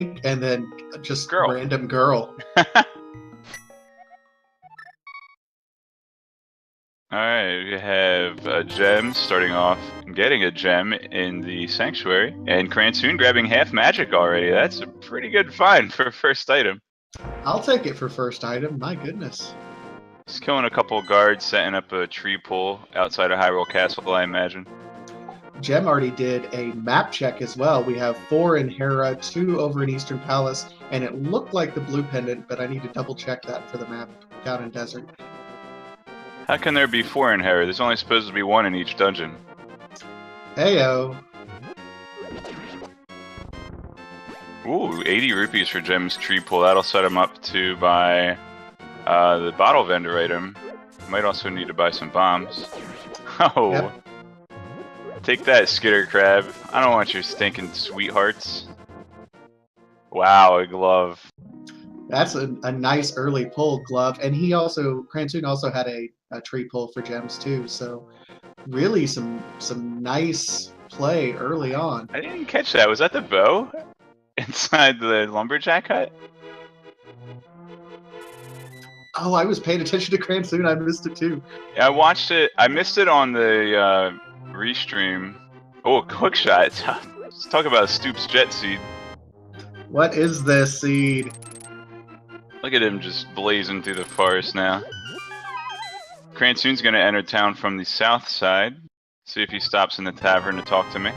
and then just Girl. random girl. Alright, we have a gem starting off and getting a gem in the sanctuary, and Cransoon grabbing half magic already. That's a pretty good find for first item. I'll take it for first item. My goodness. He's killing a couple guards, setting up a tree pull outside of Hyrule Castle, I imagine. Gem already did a map check as well. We have 4 in Hera, 2 over in Eastern Palace, and it looked like the blue pendant, but I need to double check that for the map down in Desert. How can there be 4 in Hera? There's only supposed to be 1 in each dungeon. Heyo. Ooh, 80 rupees for Gem's tree pull. That'll set him up to buy the bottle vendor item. Might also need to buy some bombs. Oh. Yep. Take that, Skitter Crab. I don't want your stinking sweethearts. Wow, a glove. That's a nice early pull glove, and Cransoon also had a tree pull for gems too. So really some nice play early on. I didn't catch that. Was that the bow inside the lumberjack hut? Oh, I was paying attention to Cransoon. I missed it too. Yeah, I watched it. I missed it on the restream. Oh, a quick shot. Let's talk about Stoop's jet seed. What is this seed? Look at him just blazing through the forest now. Cransoon's gonna enter town from the south side. See if he stops in the tavern to talk to me.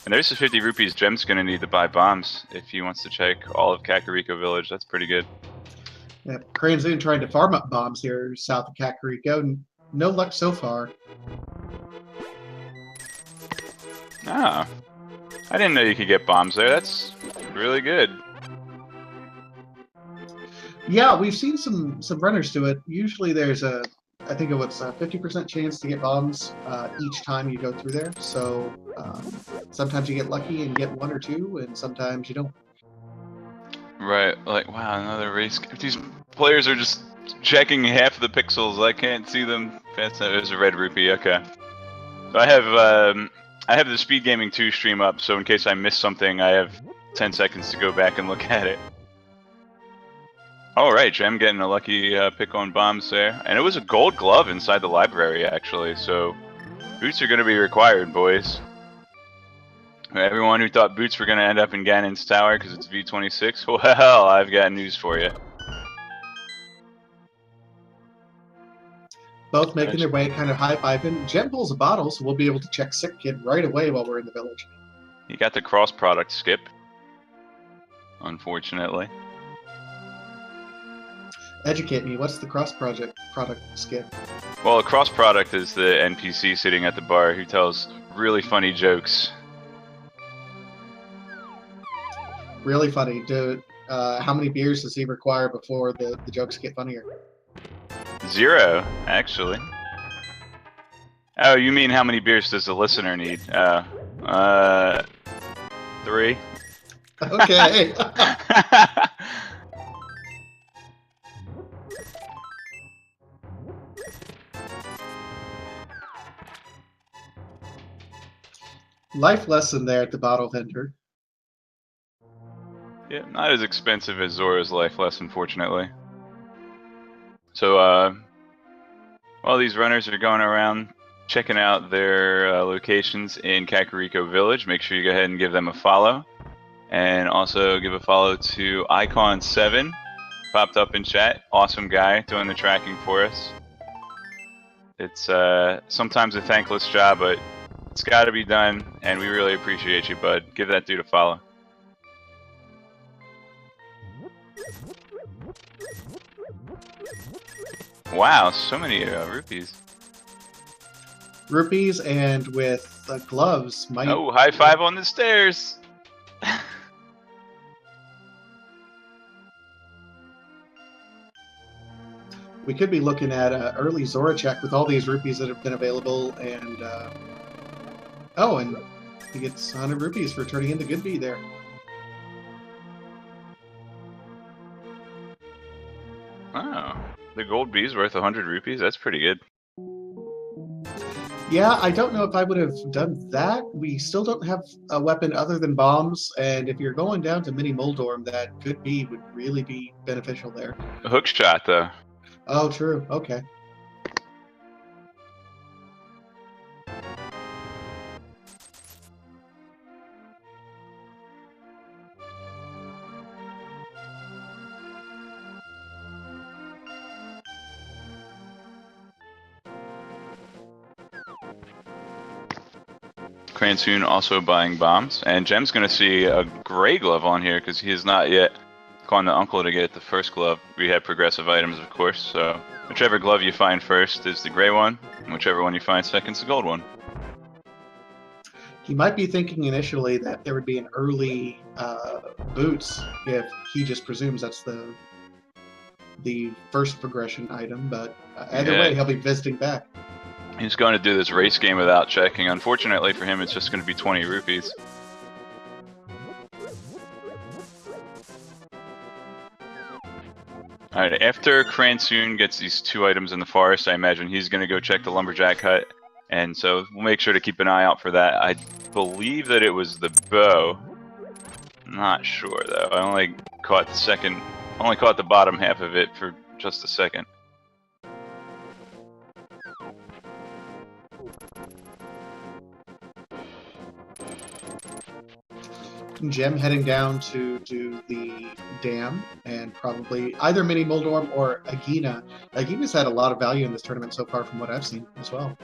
And there's the 50 rupees Gem's gonna need to buy bombs if he wants to check all of Kakariko Village. That's pretty good. Yeah, Cransoon trying to farm up bombs here south of Kakariko. No luck so far. Ah, I didn't know you could get bombs there. That's really good. Yeah, we've seen some runners do it. Usually there's I think it was a 50% chance to get bombs each time you go through there. So sometimes you get lucky and get 1 or 2, and sometimes you don't. Right, like, wow, another race. These players are just checking half the pixels. I can't see them. There's a red rupee, okay. So I have the Speed Gaming 2 stream up, so in case I miss something, I have 10 seconds to go back and look at it. Alright, Gem getting a lucky pick on bombs there. And it was a gold glove inside the library, actually, so boots are going to be required, boys. Everyone who thought boots were going to end up in Ganon's Tower because it's V26, well, I've got news for you. Both making their way, kind of high-fiving. Gem pulls a bottle, so we'll be able to check Sick Kid right away while we're in the village. You got the cross-product skip, unfortunately. Educate me, what's the product skip? Well, a cross-product is the NPC sitting at the bar who tells really funny jokes. Really funny. How many beers does he require before the jokes get funnier? 0, actually. Oh, you mean how many beers does the listener need? 3. Okay. Life lesson there at the bottle vendor. Yeah, not as expensive as Zora's life lesson, fortunately. So, while these runners are going around checking out their locations in Kakariko Village, make sure you go ahead and give them a follow. And also give a follow to Icon7, popped up in chat. Awesome guy doing the tracking for us. It's sometimes a thankless job, but it's got to be done, and we really appreciate you, bud. Give that dude a follow. Wow, so many rupees. Rupees and with gloves. Oh, high five on the stairs! We could be looking at an early Zora check with all these rupees that have been available, and oh, and he gets 100 rupees for turning into Good Bee there. Oh, the gold bee's worth 100 rupees? That's pretty good. Yeah, I don't know if I would have done that. We still don't have a weapon other than bombs, and if you're going down to Mini Moldorm, that would really be beneficial there. A hook shot, though. Oh, true. Okay. Cransoon also buying bombs, and Gem's gonna see a gray glove on here because he has not yet gone to Uncle to get the first glove. We have progressive items, of course, so whichever glove you find first is the gray one, and whichever one you find second is the gold one. He might be thinking initially that there would be an early boots if he just presumes that's the first progression item, but either way, he'll be visiting back. He's going to do this race game without checking. Unfortunately for him, it's just going to be 20 rupees. Alright, after Cransoon gets these 2 items in the forest, I imagine he's going to go check the lumberjack hut. And so we'll make sure to keep an eye out for that. I believe that it was the bow. Not sure though. I only caught the bottom half of it for just a second. Gem heading down to do the dam and probably either Mini Moldorm or Agina. Agina's had a lot of value in this tournament so far from what I've seen as well.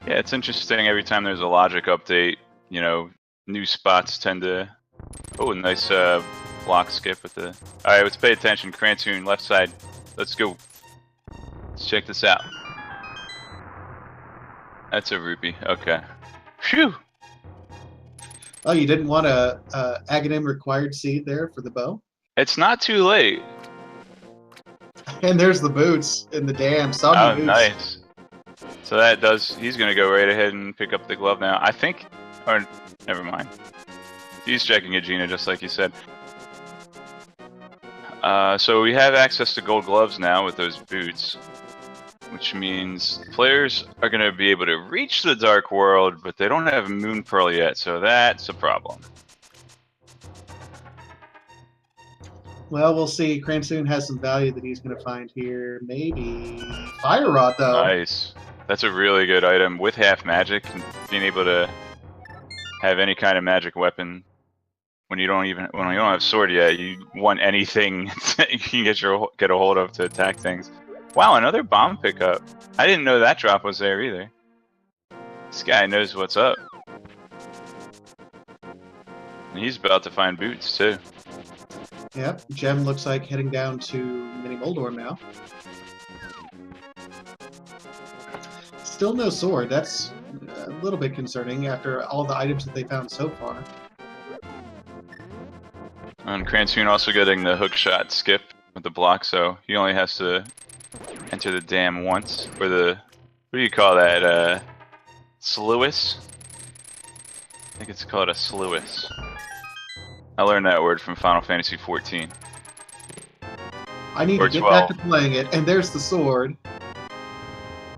Yeah, it's interesting every time there's a logic update, you know, new spots tend to... Oh, nice block skip with the... Alright, let's pay attention. Cransoon, left side. Let's go. Let's check this out. That's a rupee. Okay. Phew! Oh, you didn't want a Aghanim required seed there for the bow? It's not too late. And there's the boots in the dam. Oh, boots. Nice. So that does... He's going to go right ahead and pick up the glove now. I think... Or, never mind. He's checking Agina just like you said. So we have access to gold gloves now with those boots, which means players are going to be able to reach the Dark World, but they don't have Moon Pearl yet, so that's a problem. Well, we'll see. Cransoon has some value that he's going to find here. Maybe Fire Rod, though. Nice. That's a really good item with half magic and being able to have any kind of magic weapon when you don't have sword yet. You want anything that you can get a hold of to attack things. Wow, another bomb pickup. I didn't know that drop was there either. This guy knows what's up. And he's about to find boots too. Yep, Gem looks like heading down to Mini Moldorm now. Still no sword. That's a little bit concerning after all the items that they found so far. And Cransoon also getting the hook shot skip with the block, so he only has to enter the dam once. Or the... What do you call that? Sluice? I think it's called a sluice. I learned that word from Final Fantasy XIV. I need Or to get 12. back to playing it, and there's the sword.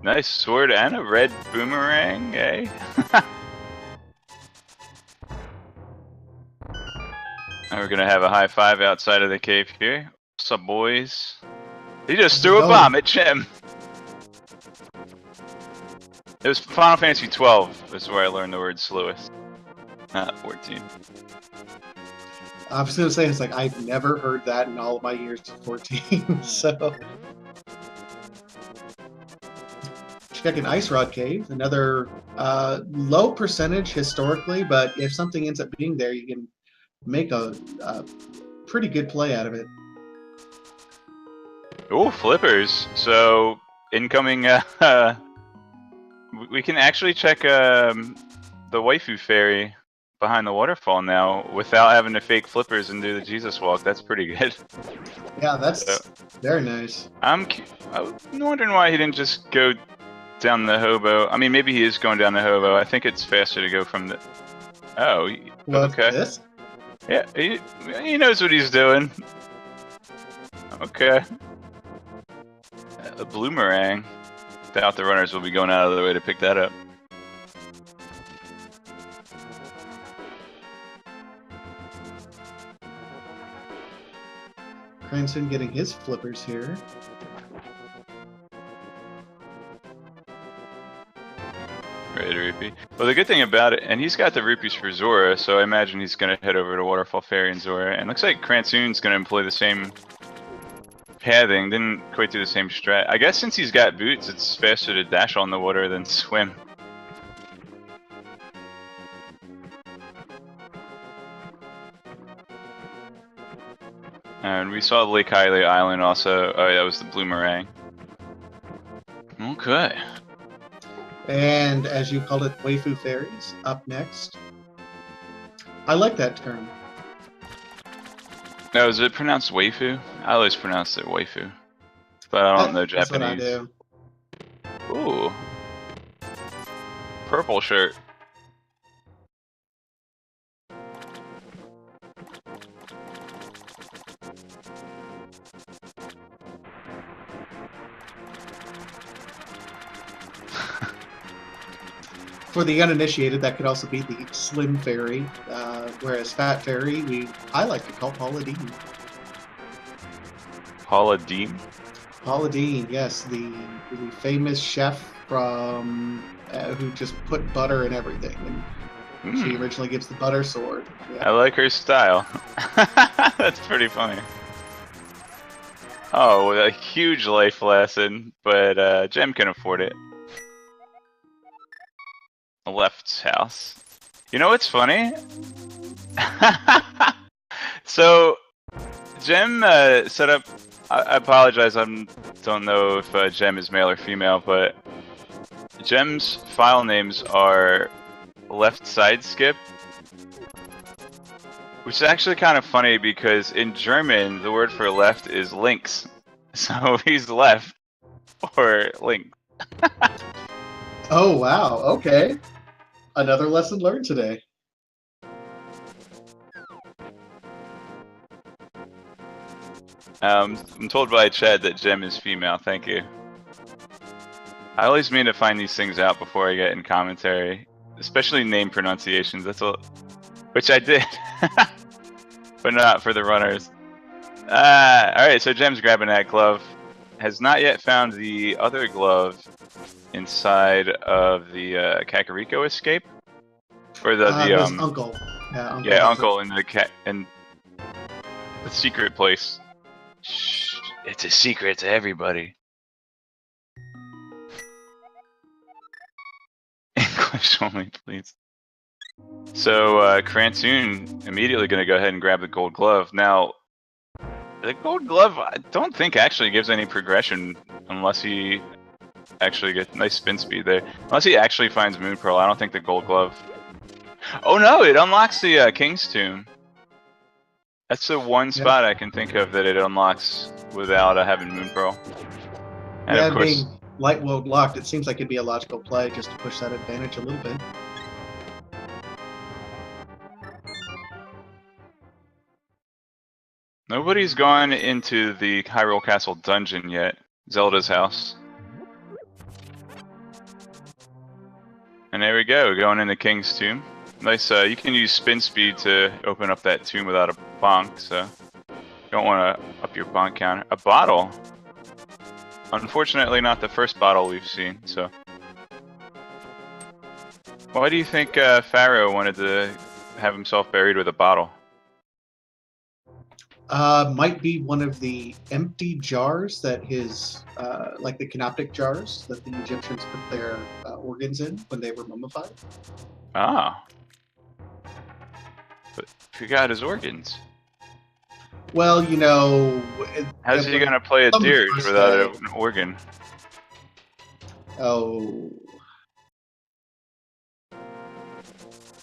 Nice sword and a red boomerang, eh? Now we're gonna have a high five outside of the cave here. What's up, boys? He just threw a bomb at Gem. It was Final Fantasy XII. That's where I learned the word sluice. Not 14. I was gonna say, it's like I've never heard that in all of my years of 14. So, checking Ice Rod Cave, another low percentage historically, but if something ends up being there, you can make a pretty good play out of it. Oh, flippers! So incoming. We can actually check the waifu fairy behind the waterfall now without having to fake flippers and do the Jesus walk. That's pretty good. Yeah, that's very nice. I'm wondering why he didn't just go down the hobo. I mean, maybe he is going down the hobo. I think it's faster to go from the... Oh, What's okay. this? Yeah, he knows what he's doing. Okay. A bloomerang. Doubt the runners will be going out of their way to pick that up. Cransoon getting his flippers here. Right, rupee. Well, the good thing about it, and he's got the rupees for Zora, so I imagine he's going to head over to Waterfall Ferry and Zora. And looks like Cransoon's going to employ the same pathing, didn't quite do the same strat. I guess since he's got boots, it's faster to dash on the water than swim. And we saw Lake Hylia Island also. Oh, yeah, that was the Bloomerang. Okay. And as you called it, Waifu Fairies up next. I like that term. Now, is it pronounced waifu? I always pronounce it waifu. But I don't know Japanese. That's what I do. Ooh. Purple shirt. For the uninitiated, that could also be the Slim Fairy, whereas Fat Fairy, I like to call Paula Deen. Paula Deen? Paula Deen, yes, the famous chef from who just put butter in everything, and she originally gives the butter sword. Yeah. I like her style. That's pretty funny. Oh, a huge life lesson, but Jem can afford it. Left's house. You know what's funny? So, Jem set up. I apologize. I don't know if Jem is male or female, but Jem's file names are left side skip, which is actually kind of funny because in German the word for left is links, so he's left or link. Oh wow! Okay. Another lesson learned today. I'm told by Chad that Jem is female. Thank you. I always mean to find these things out before I get in commentary, especially name pronunciations. Which I did, but not for the runners. All right, so Jem's grabbing that glove. Has not yet found the other glove inside of the Kakariko escape, or the uncle. Yeah, uncle in the secret place. Shh, it's a secret to everybody. English only, please. So Cransoon immediately going to go ahead and grab the gold glove. Now, the gold glove I don't think actually gives any progression unless he actually gets nice spin speed there. Unless he actually finds Moon Pearl, I don't think the gold glove. Oh no, it unlocks the King's Tomb. That's the one spot I can think of that it unlocks without having Moon Pearl. And yeah, of course, being light world locked, it seems like it'd be a logical play just to push that advantage a little bit. nobody's gone into the Hyrule Castle dungeon yet. Zelda's house. And there we go, going into King's Tomb. Nice, you can use spin speed to open up that tomb without a bonk, so you don't want to up your bonk counter. A bottle. Unfortunately, not the first bottle we've seen, so. Why do you think Pharaoh wanted to have himself buried with a bottle? Might be one of the empty jars that his, like the canoptic jars that the Egyptians put their organs in when they were mummified. Ah. But forgot his organs. Well, you know... How's he going to play a dirge without an organ? Oh...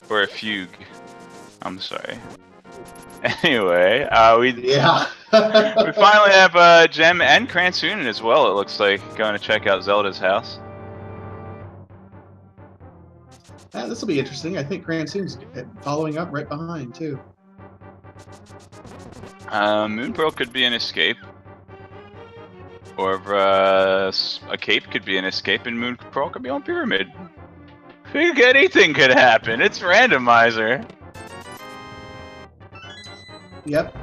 Or a fugue. I'm sorry. Anyway, we finally have Jem and Cransoon as well, it looks like, going to check out Zelda's house. This will be interesting. I think Cransoon's following up right behind, too. Moon Pearl could be an escape. Or a cape could be an escape, and Moon Pearl could be on Pyramid. Anything could happen. It's Randomizer. Yep.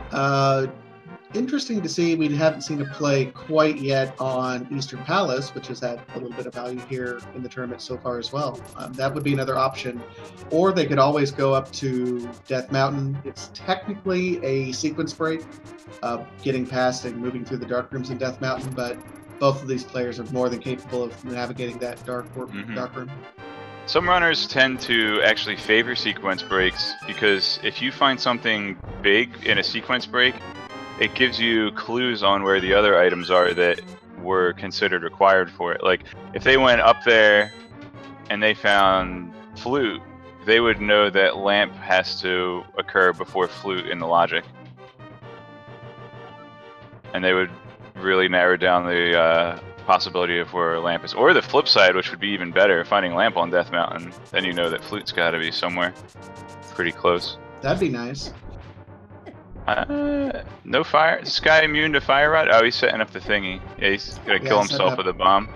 Interesting to see. We haven't seen a play quite yet on Eastern Palace, which has had a little bit of value here in the tournament so far as well. That would be another option. Or they could always go up to Death Mountain. It's technically a sequence break, getting past and moving through the dark rooms in Death Mountain, but both of these players are more than capable of navigating that dark room. Some runners tend to actually favor sequence breaks because if you find something big in a sequence break, it gives you clues on where the other items are that were considered required for it. Like, if they went up there and they found flute, they would know that lamp has to occur before flute in the logic. And they would really narrow down the possibility of where lamp is. Or the flip side, which would be even better, finding lamp on Death Mountain, then you know that flute's gotta be somewhere pretty close. That'd be nice. No fire. Is this guy immune to fire rod? Oh, he's setting up the thingy. Yeah, he's gonna kill himself with a bomb.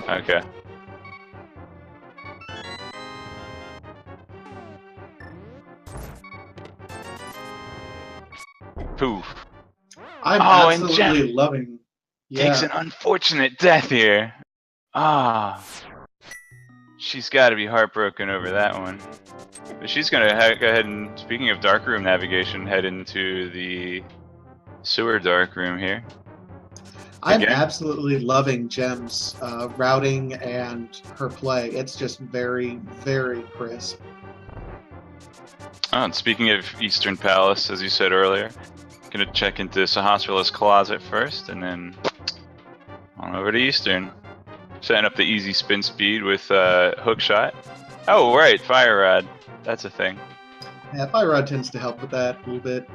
Okay. Poof. I'm absolutely loving. Takes an unfortunate death here. Ah. She's got to be heartbroken over that one. But she's going to go ahead and, speaking of darkroom navigation, head into the sewer darkroom here. I'm absolutely loving Gem's routing and her play. It's just very, very crisp. Oh, and speaking of Eastern Palace, as you said earlier, going to check into Sahasrara's closet first, and then on over to Eastern. Setting up the easy spin speed with hook shot. Oh, right, fire rod. That's a thing. Yeah, fire rod tends to help with that a little bit.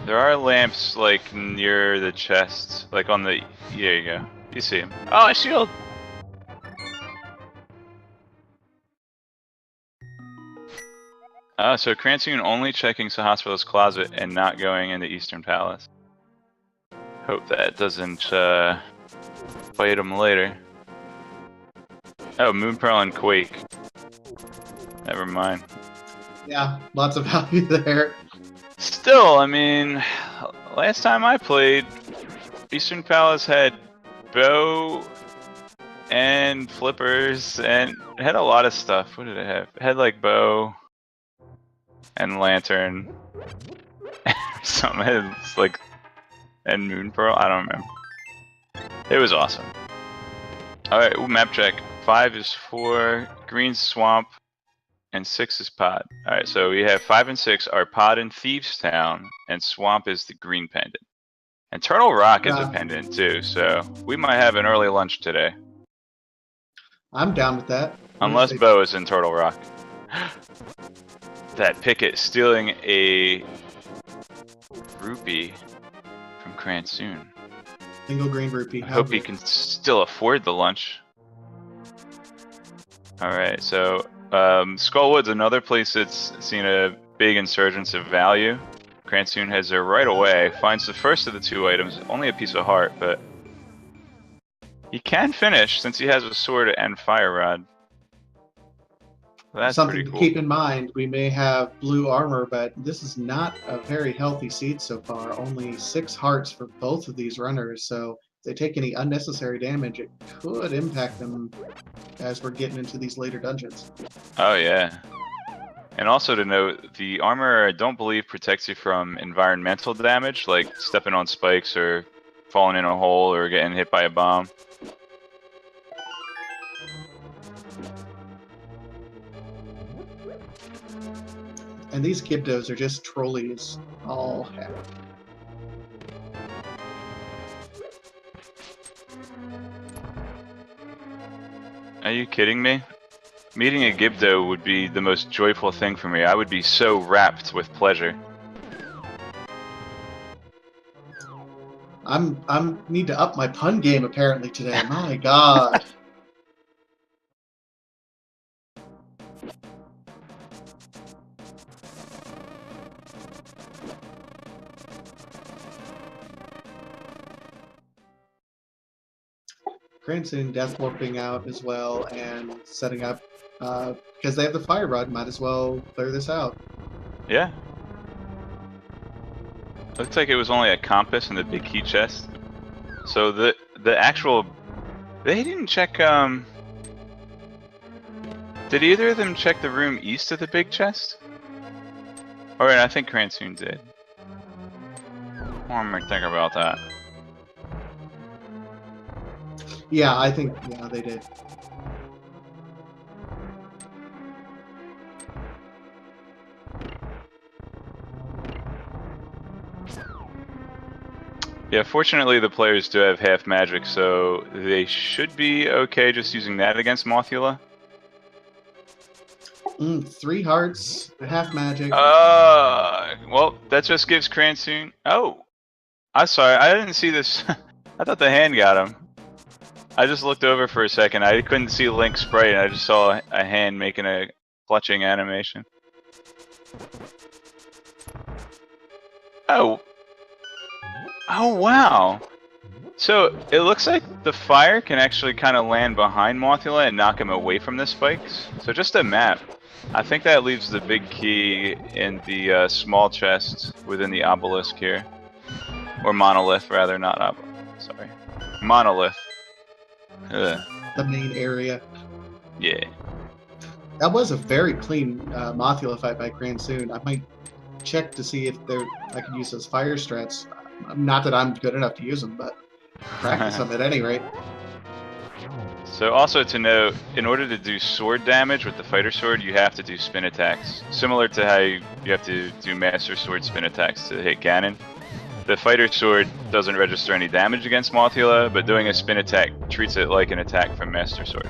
There are lamps like near the chest, like on the. There you go. You see him. Oh, a shield. So Cransoon only checking Sahasrara's closet and not going into Eastern Palace. Hope that doesn't fight him later. Oh, Moon Pearl and Quake. Never mind. Yeah, lots of value there. Still, I mean, last time I played, Eastern Palace had bow and flippers and it had a lot of stuff. What did it have? It had like bow and lantern. Something it's like and Moon Pearl. I don't remember. It was awesome. Alright, map check. 5 is for green swamp, and 6 is pod. Alright, so we have 5 and 6 are pod in Thieves Town, and swamp is the green pendant. And Turtle Rock is a pendant too, so we might have an early lunch today. I'm down with that. Unless Bo is in Turtle Rock. That Picket stealing a rupee from Cransoon. Single green rupee. I hope he can still afford the lunch. Alright, so Skullwood's another place that's seen a big insurgence of value. Cransoon heads there right away, finds the first of the 2 items, only a piece of heart, but he can finish since he has a sword and fire rod. That's something pretty cool. To keep in mind. We may have blue armor, but this is not a very healthy seed so far. Only 6 hearts for both of these runners, so if they take any unnecessary damage, it could impact them as we're getting into these later dungeons. Oh yeah. And also to note, the armor I don't believe protects you from environmental damage, like stepping on spikes or falling in a hole or getting hit by a bomb. And these Gibdos are just trolleys all heck. Are you kidding me? Meeting a Gibdo would be the most joyful thing for me. I would be so rapt with pleasure. I'm need to up my pun game apparently today. My God. Cransoon death warping out as well and setting up because they have the fire rod. Might as well clear this out. Yeah. Looks like it was only a compass and the big key chest. So the actual they didn't check. Did either of them check the room east of the big chest? Or I think Cransoon did. What am I thinking about that? Yeah, I think they did. Yeah, fortunately the players do have half magic, so they should be okay just using that against Mothula. 3 hearts, a half magic. Well, that just gives Cransoon. Oh, I'm sorry, I didn't see this. I thought the hand got him. I just looked over for a second. I couldn't see Link sprite, and I just saw a hand making a clutching animation. Oh. Oh, wow. So, it looks like the fire can actually kind of land behind Mothula and knock him away from the spikes. So just a map. I think that leaves the big key in the small chest within the obelisk here. Or monolith, rather, not obelisk. Sorry. Monolith. Ugh. The main area. Yeah. That was a very clean Mothula fight by Cransoon. I might check to see if I could use those fire strats. Not that I'm good enough to use them, but practice them at any rate. So also to note, in order to do sword damage with the fighter sword, you have to do spin attacks. Similar to how you have to do master sword spin attacks to hit Ganon. The fighter sword doesn't register any damage against Mothula, but doing a spin attack treats it like an attack from master sword.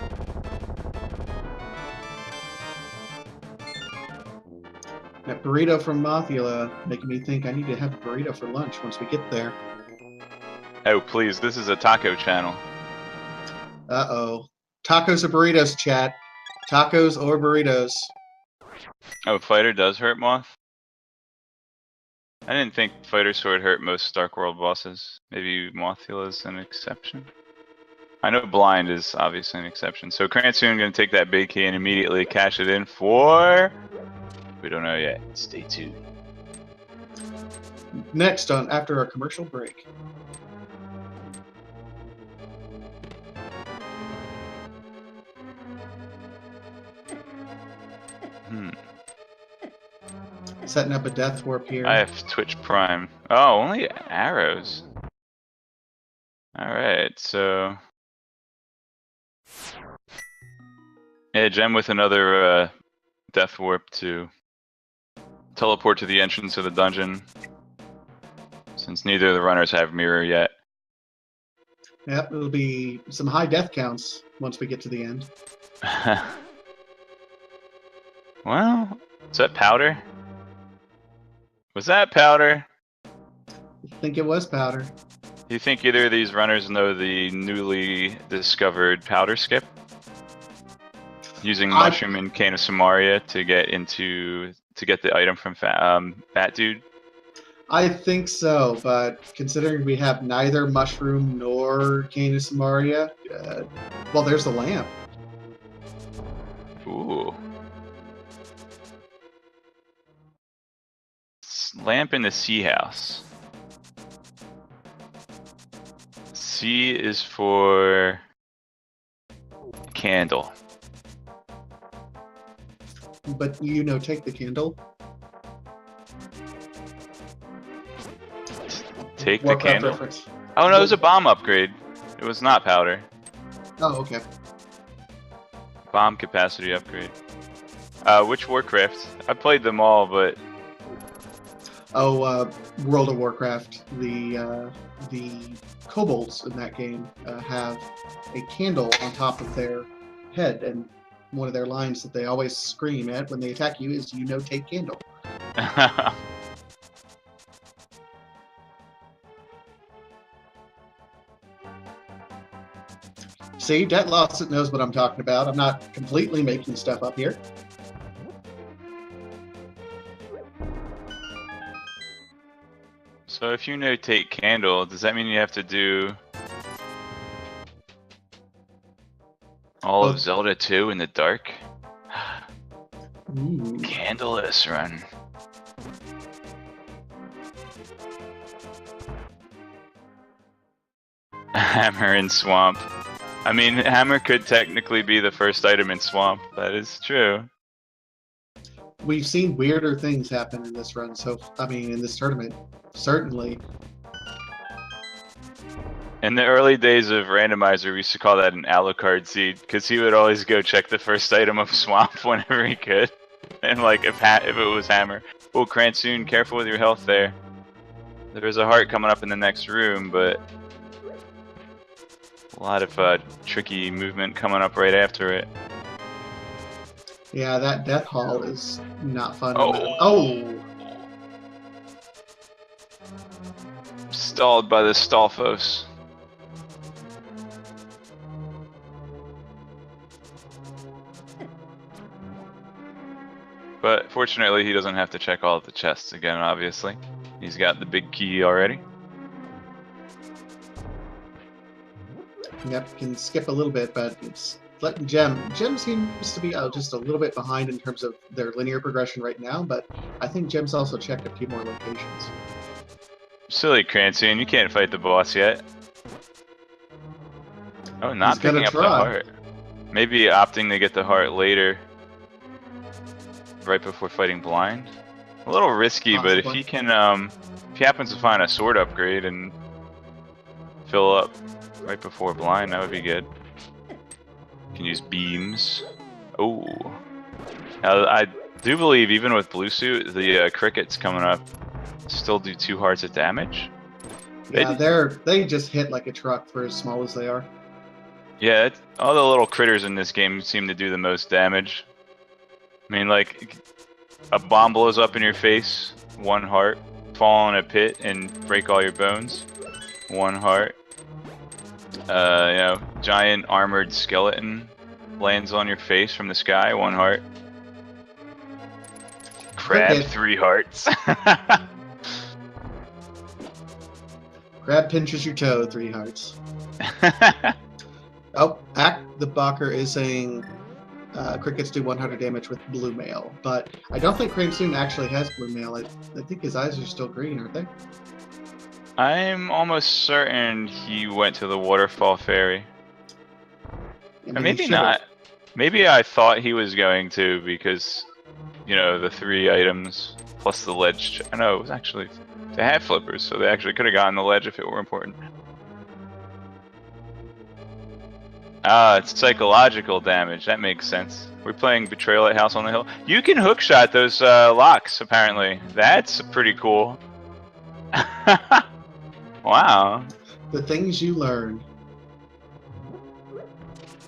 That burrito from Mothula making me think I need to have a burrito for lunch once we get there. Oh please, this is a taco channel. Uh-oh. Tacos or burritos, chat. Tacos or burritos. Oh, fighter does hurt Moth? I didn't think fighter sword hurt most Dark World bosses. Maybe Mothula's an exception? I know blind is obviously an exception. So Cransoon gonna take that big key and immediately cash it in for... We don't know yet. Stay tuned. Next on after our commercial break. Setting up a death warp here. I have Twitch Prime. Oh, only arrows. Alright, so... Yeah, gem with another death warp to teleport to the entrance of the dungeon, since neither of the runners have mirror yet. Yep, it'll be some high death counts once we get to the end. Well, is that powder? Was that powder? I think it was powder. Do you think either of these runners know the newly discovered powder skip? Using mushroom and cane of Samaria to get the item from Fat Dude? I think so, but considering we have neither mushroom nor cane of Samaria, well, there's the lamp. Ooh. Lamp in the sea house. C is for candle. But take the candle. Take the Warcraft candle. reference. Oh no, it was a bomb upgrade. It was not powder. Oh, okay. Bomb capacity upgrade. Which Warcraft? I played them all, but Oh, World of Warcraft. The kobolds in that game have a candle on top of their head, and one of their lines that they always scream at when they attack you is, take candle. See, Debt Lawson knows what I'm talking about. I'm not completely making stuff up here. So if you notate candle, does that mean you have to do All Oh. of Zelda 2 in the dark. Ooh. Candleless run. Hammer in Swamp. I mean, Hammer could technically be the first item in Swamp. That is true. We've seen weirder things happen in this run, so I mean, in this tournament, certainly. In the early days of Randomizer, we used to call that an Alucard seed, because he would always go check the first item of Swamp whenever he could. And like, if it was Hammer. Oh, Cransoon, careful with your health there. There's a heart coming up in the next room, but a lot of tricky movement coming up right after it. Yeah, that death hall is not fun. Oh! Oh! Stalled by the Stalfos. But fortunately, he doesn't have to check all of the chests again, obviously. He's got the big key already. Yep, can skip a little bit, but it's letting Gem seems to be just a little bit behind in terms of their linear progression right now, but I think Gem's also checked a few more locations. Silly Cransoon, you can't fight the boss yet. Oh, not He's gonna picking up the try. heart. Maybe opting to get the heart later. Right before fighting blind. A little risky, but if he can, if he happens to find a sword upgrade and fill up right before blind, that would be good. Can use beams. Oh, I do believe even with blue suit, the crickets coming up still do 2 hearts of damage. Yeah, they just hit like a truck for as small as they are. Yeah, all the little critters in this game seem to do the most damage. I mean, like, a bomb blows up in your face, 1 heart. Fall in a pit and break all your bones, 1 heart. You know, giant armored skeleton lands on your face from the sky, 1 heart. Crab, Cricket. 3 hearts. Crab pinches your toe, 3 hearts. Oh, the Bacher is saying crickets do 100 damage with blue mail, but I don't think Cransoon actually has blue mail. I think his eyes are still green, aren't they? I'm almost certain he went to the waterfall fairy. I Or mean, maybe he not. Maybe I thought he was going to because, you know, the 3 items plus the ledge. I know it was actually, they had flippers, so they actually could have gotten the ledge if it were important. Ah, it's psychological damage. That makes sense. We're playing Betrayal at House on the Hill. You can hookshot those locks, apparently. That's pretty cool. Wow. The things you learn.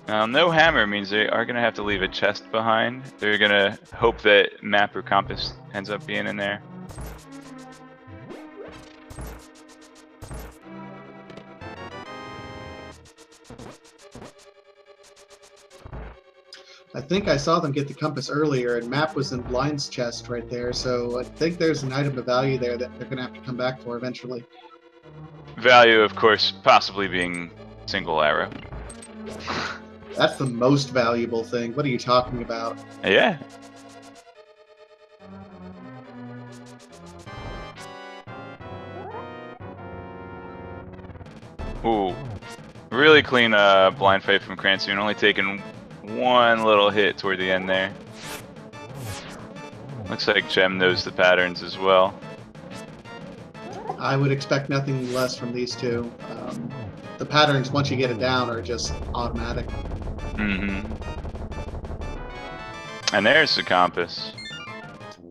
No hammer means they are going to have to leave a chest behind. They're going to hope that map or compass ends up being in there. I think I saw them get the compass earlier, and map was in Blind's chest right there, so I think there's an item of value there that they're going to have to come back for eventually. Value, of course, possibly being single arrow. That's the most valuable thing. What are you talking about? Yeah. Ooh. Really clean blind fight from Cransoon, only taking 1 little hit toward the end there. Looks like Gem knows the patterns as well. I would expect nothing less from these two. The patterns, once you get it down, are just automatic. Mm-hmm. And there's the compass.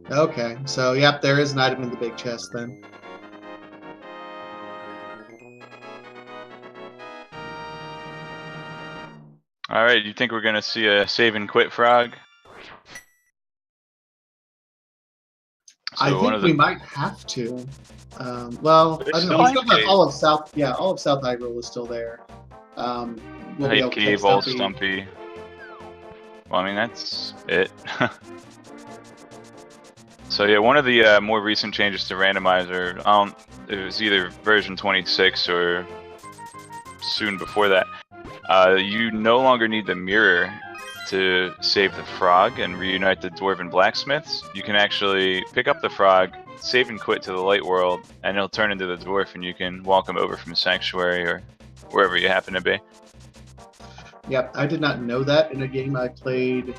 Okay, so yep, there is an item in the big chest then. Alright, you think we're gonna see a save and quit frog? I think we might have to. Well, I don't know. We still got all of South. Yeah, all of South Hyrule is still there. We'll be able to Cave, all Stumpy. Well, I mean, that's it. So yeah, one of the more recent changes to Randomizer, it was either version 26 or soon before that. you no longer need the mirror to save the frog and reunite the dwarven blacksmiths. You can actually pick up the frog, save and quit to the light world, and he'll turn into the dwarf, and you can walk him over from Sanctuary or wherever you happen to be. Yep, I did not know that in a game I played,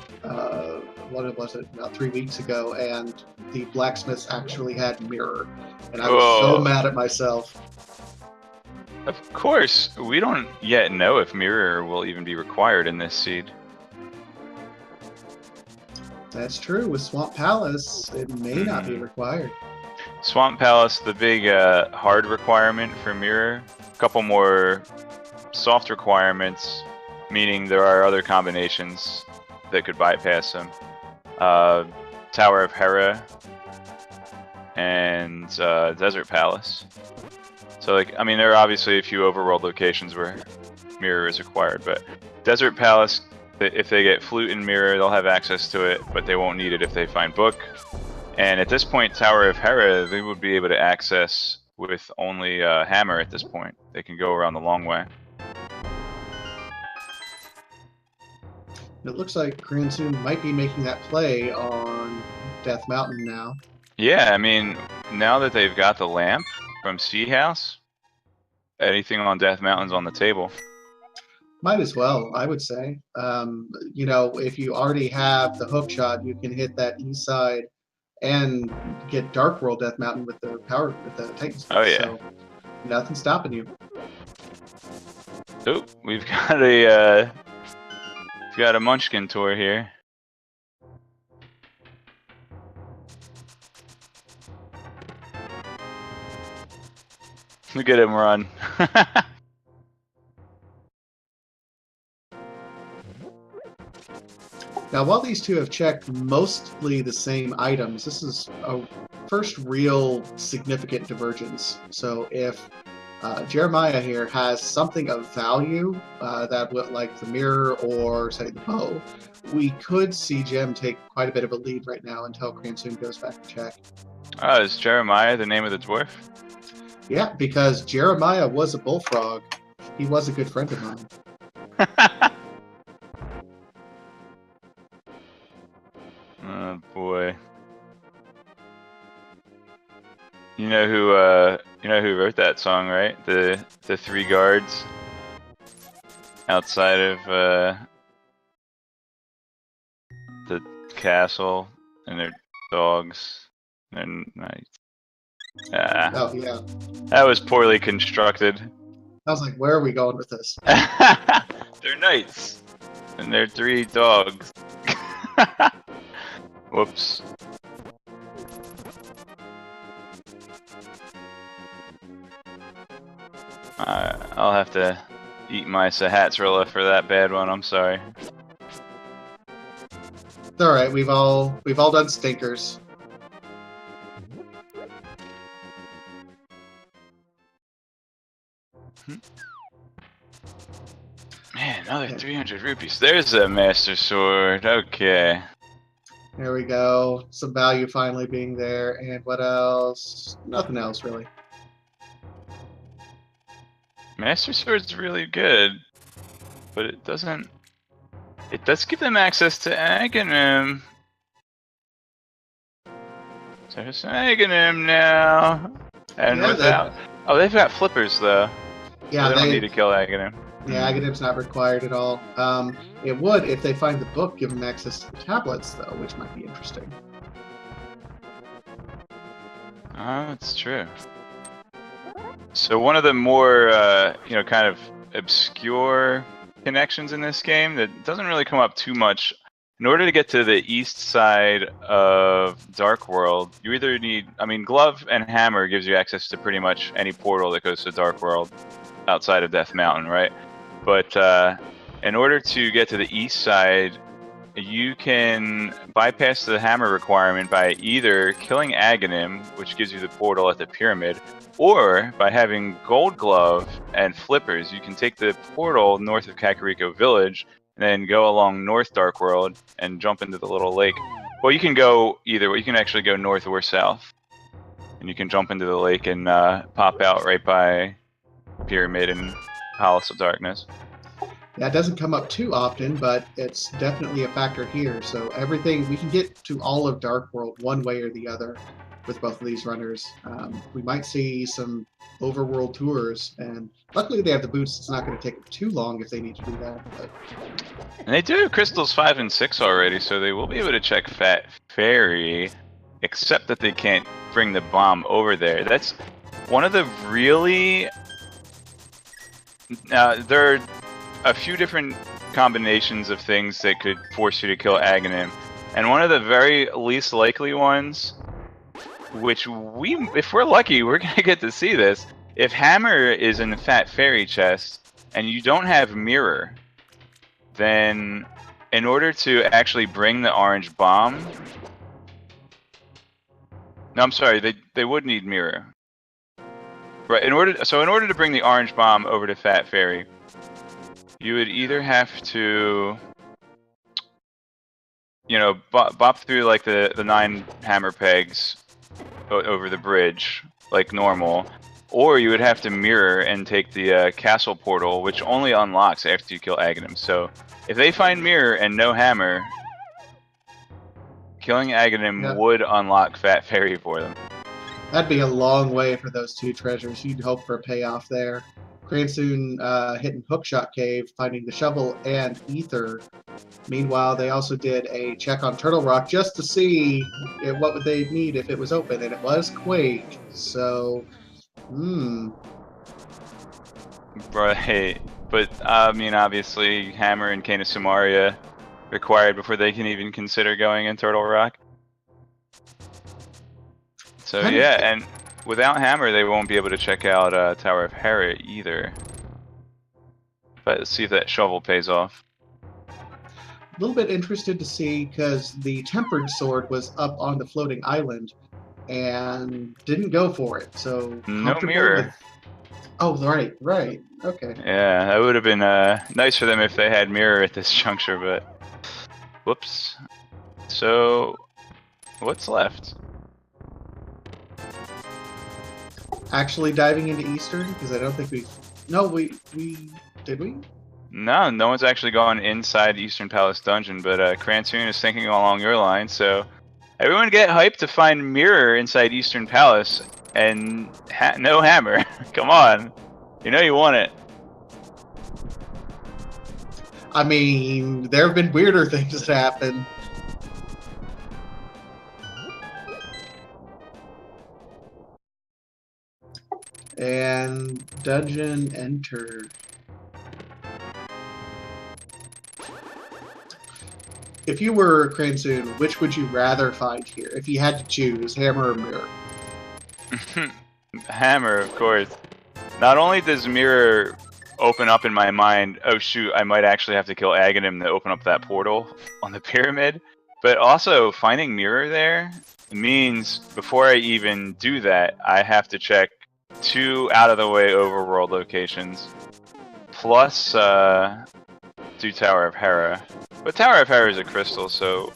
what was it, about 3 weeks ago, and the blacksmiths actually had mirror, and I was so mad at myself. Of course, we don't yet know if mirror will even be required in this seed. That's true. With Swamp Palace, it may not be required. Swamp Palace, the big hard requirement for mirror. A couple more soft requirements, meaning there are other combinations that could bypass them. Tower of Hera and Desert Palace. So, like, I mean, there are obviously a few overworld locations where mirror is required, but Desert Palace, if they get flute and mirror, they'll have access to it, but they won't need it if they find book. And at this point, Tower of Hera, they would be able to access with only hammer at this point. They can go around the long way. It looks like Cransoon might be making that play on Death Mountain now. Yeah, I mean, now that they've got the lamp from Sea House, anything on Death Mountain's on the table. Might as well, I would say. You know, if you already have the hook shot, you can hit that east side and get Dark World Death Mountain with the Titan Speed. Oh yeah. So nothing's stopping you. Oh, we've got a Munchkin tour here. Look at him run. Now, while these two have checked mostly the same items, this is a first real significant divergence. So if Jeremiah here has something of value that would, like the mirror or, say, the bow, we could see Jem take quite a bit of a lead right now until Cransoon goes back to check. Oh, is Jeremiah the name of the dwarf? Yeah, because Jeremiah was a bullfrog. He was a good friend of mine. Oh boy. You know who wrote that song, right? The three guards outside of the castle and their dogs and knights. Oh yeah. That was poorly constructed. I was like, where are we going with this? They're knights and they're three dogs. Whoops. I'll have to eat my Sahatsrilla for that bad one. I'm sorry. It's all right. We've all done stinkers. Man, another 300 rupees. There's a Master Sword. Okay. There we go. Some value finally being there. And what else? Nothing else, really. Master Sword's really good, but it doesn't... It does give them access to Aghanim. So there's Aghanim now. And Yeah, without... Oh, they've got flippers, though. Yeah, so they don't need to kill Aghanim. Yeah, Aghanim's not required at all. It would, if they find the book, give them access to the tablets, though, which might be interesting. Oh, that's true. So one of the more, kind of obscure connections in this game that doesn't really come up too much. In order to get to the east side of Dark World, you either need, Glove and Hammer gives you access to pretty much any portal that goes to Dark World outside of Death Mountain, right? But in order to get to the east side, you can bypass the hammer requirement by either killing Aghanim, which gives you the portal at the pyramid, or by having Gold Glove and Flippers. You can take the portal north of Kakariko Village, and then go along North Dark World and jump into the little lake. Well, you can go either way. You can actually go north or south, and you can jump into the lake and pop out right by Pyramid and Palace of Darkness. That doesn't come up too often, but it's definitely a factor here. So everything, we can get to all of Dark World one way or the other with both of these runners. We might see some overworld tours, and luckily they have the boots. It's not going to take them too long if they need to do that. But And they do have crystals 5 and 6 already, so they will be able to check Fat Fairy, except that they can't bring the bomb over there. That's one of the really... there are a few different combinations of things that could force you to kill Aghanim, and one of the very least likely ones, which if we're lucky, we're gonna get to see this. If Hammer is in the Fat Fairy chest, and you don't have Mirror, then in order to actually bring the orange bomb... No, I'm sorry, they would need Mirror. Right, in order to bring the orange bomb over to Fat Fairy, you would either have to, you know, bop through like the 9 hammer pegs over the bridge like normal, or you would have to mirror and take the castle portal, which only unlocks after you kill Aghanim. So if they find mirror and no hammer, killing Aghanim would unlock Fat Fairy for them. that'd be a long way for those 2 treasures. You'd hope for a payoff there. Cransoon hitting Hookshot Cave, finding the shovel and ether. Meanwhile, they also did a check on Turtle Rock just to see what would they need if it was open, and it was Quake. So, Right, but I mean, obviously, Hammer and Cane of Sumaria required before they can even consider going in Turtle Rock. So yeah, and without Hammer, they won't be able to check out Tower of Hera either. But let's see if that shovel pays off. A little bit interested to see, because the Tempered Sword was up on the floating island and didn't go for it. So no mirror. Oh, right. Okay. Yeah, that would have been nice for them if they had mirror at this juncture, but whoops. So what's left? Actually diving into Eastern, because I don't think we did we? No one's actually gone inside Eastern Palace Dungeon, but Cransoon is thinking along your line, so everyone get hyped to find mirror inside Eastern Palace and no hammer. Come on, you know you want it. I mean, there have been weirder things that happen. And dungeon enter. If you were Cransoon, which would you rather find here? If you had to choose, hammer or mirror? Hammer, of course. Not only does mirror open up in my mind, oh shoot, I might actually have to kill Aghanim to open up that portal on the pyramid, but also finding mirror there means before I even do that, I have to check 2 out-of-the-way overworld locations, plus do Tower of Hera. But Tower of Hera is a crystal, so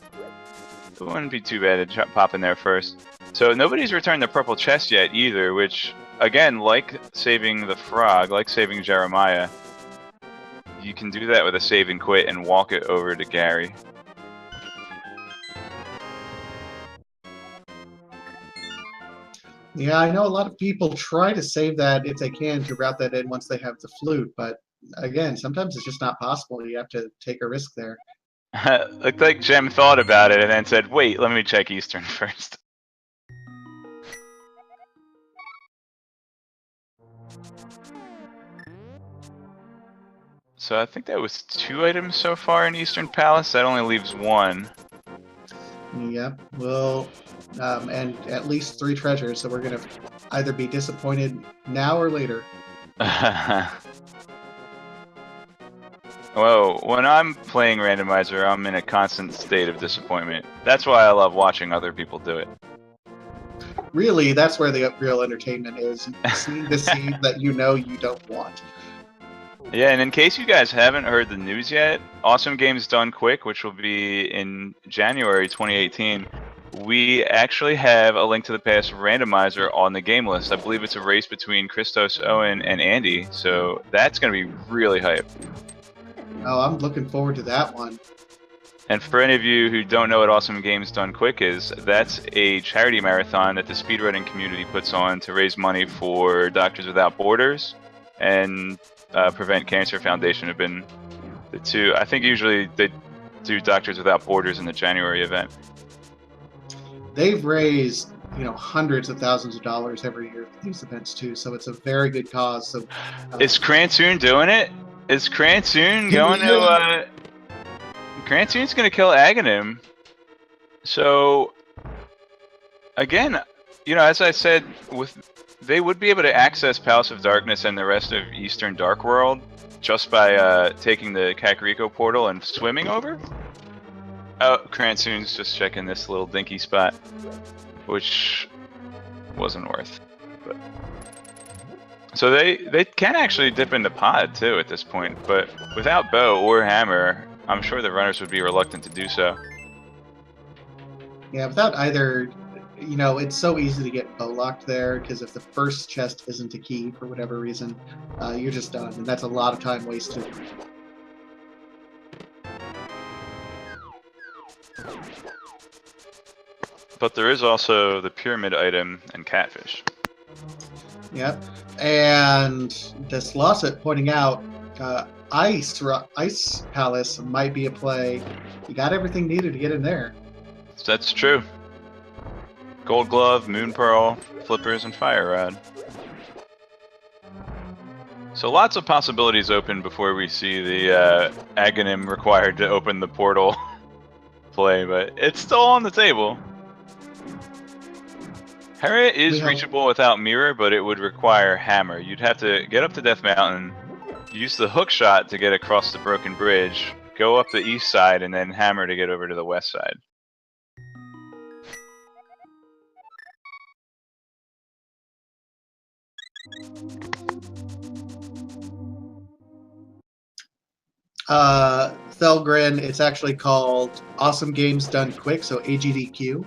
it wouldn't be too bad to pop in there first. So nobody's returned the purple chest yet either, which, again, like saving the frog, like saving Jeremiah, you can do that with a save and quit and walk it over to Gary. Yeah, I know a lot of people try to save that if they can to route that in once they have the flute, but again, sometimes it's just not possible. You have to take a risk there. Looked like Jem thought about it and then said, wait, let me check Eastern first. So I think that was 2 items so far in Eastern Palace. That only leaves 1. Yep, well, and at least 3 treasures, so we're going to either be disappointed now or later. Well, when I'm playing Randomizer, I'm in a constant state of disappointment. That's why I love watching other people do it. Really, that's where the real entertainment is. Seeing the seed that you know you don't want. Yeah, and in case you guys haven't heard the news yet, Awesome Games Done Quick, which will be in January 2018, we actually have a Link to the Past randomizer on the game list. I believe it's a race between Christos, Owen, and Andy, so that's going to be really hype. Oh, I'm looking forward to that one. And for any of you who don't know what Awesome Games Done Quick is, that's a charity marathon that the speedrunning community puts on to raise money for Doctors Without Borders and Prevent Cancer Foundation have been the two. I think usually they do Doctors Without Borders in the January event. They've raised, hundreds of thousands of dollars every year for these events too, so it's a very good cause. So, is Cransoon doing it? Is Cransoon going to? Cransoon's going to kill Aghanim. So, again, as I said, they would be able to access Palace of Darkness and the rest of Eastern Dark World just by taking the Kakariko portal and swimming over. Oh, Cransoon's just checking this little dinky spot, which wasn't worth. But so they can actually dip into pod too at this point, but without bow or hammer, I'm sure the runners would be reluctant to do so. Yeah, without either, it's so easy to get bow locked there because if the first chest isn't a key for whatever reason, you're just done, and that's a lot of time wasted. But there is also the pyramid item and catfish. Yep, and Deslosset pointing out Ice Palace might be a play. You got everything needed to get in there. That's true. Gold Glove, Moon Pearl, Flippers, and Fire Rod. So lots of possibilities open before we see the Aghanim required to open the portal play, but it's still on the table. Hera is reachable without mirror, but it would require hammer. You'd have to get up to Death Mountain, use the hook shot to get across the broken bridge, go up the east side, and then hammer to get over to the west side. Thelgrin, it's actually called Awesome Games Done Quick, so AGDQ.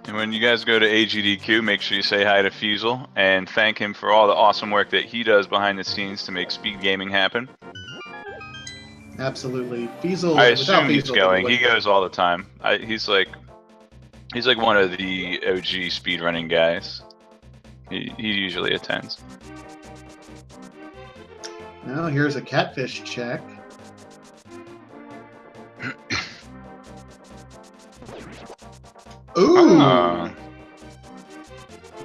And when you guys go to AGDQ, make sure you say hi to Fiesel and thank him for all the awesome work that he does behind the scenes to make speed gaming happen. Absolutely. Fiesel, I assume Fiesel, he's going. He goes all the time. He's like one of the OG speedrunning guys. He usually attends. Now here's a catfish check. Ooh! The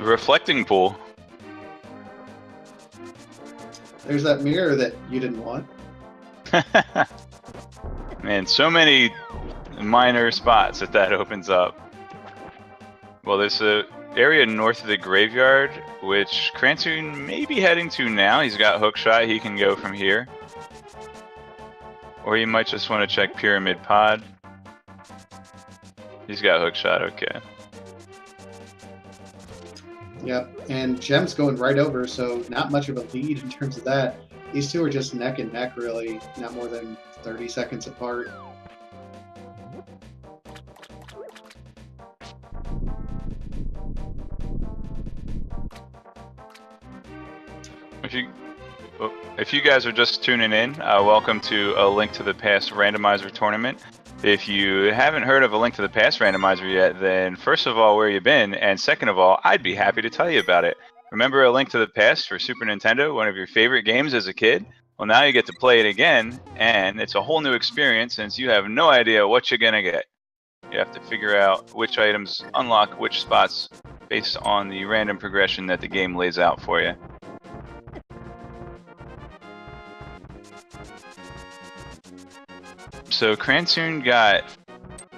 reflecting pool. There's that mirror that you didn't want. Man, so many minor spots that opens up. Well, there's a area north of the graveyard, which Cransoon may be heading to now. He's got hookshot. He can go from here. Or you might just want to check Pyramid Pod. He's got hookshot, okay. Yep, and Gem's going right over, so not much of a lead in terms of that. These two are just neck and neck, really. Not more than 30 seconds apart. If you guys are just tuning in, welcome to A Link to the Past Randomizer tournament. If you haven't heard of A Link to the Past Randomizer yet, then first of all, where you been? And second of all, I'd be happy to tell you about it. Remember A Link to the Past for Super Nintendo, one of your favorite games as a kid? Well, now you get to play it again, and it's a whole new experience since you have no idea what you're gonna get. You have to figure out which items unlock which spots based on the random progression that the game lays out for you. So Cransoon got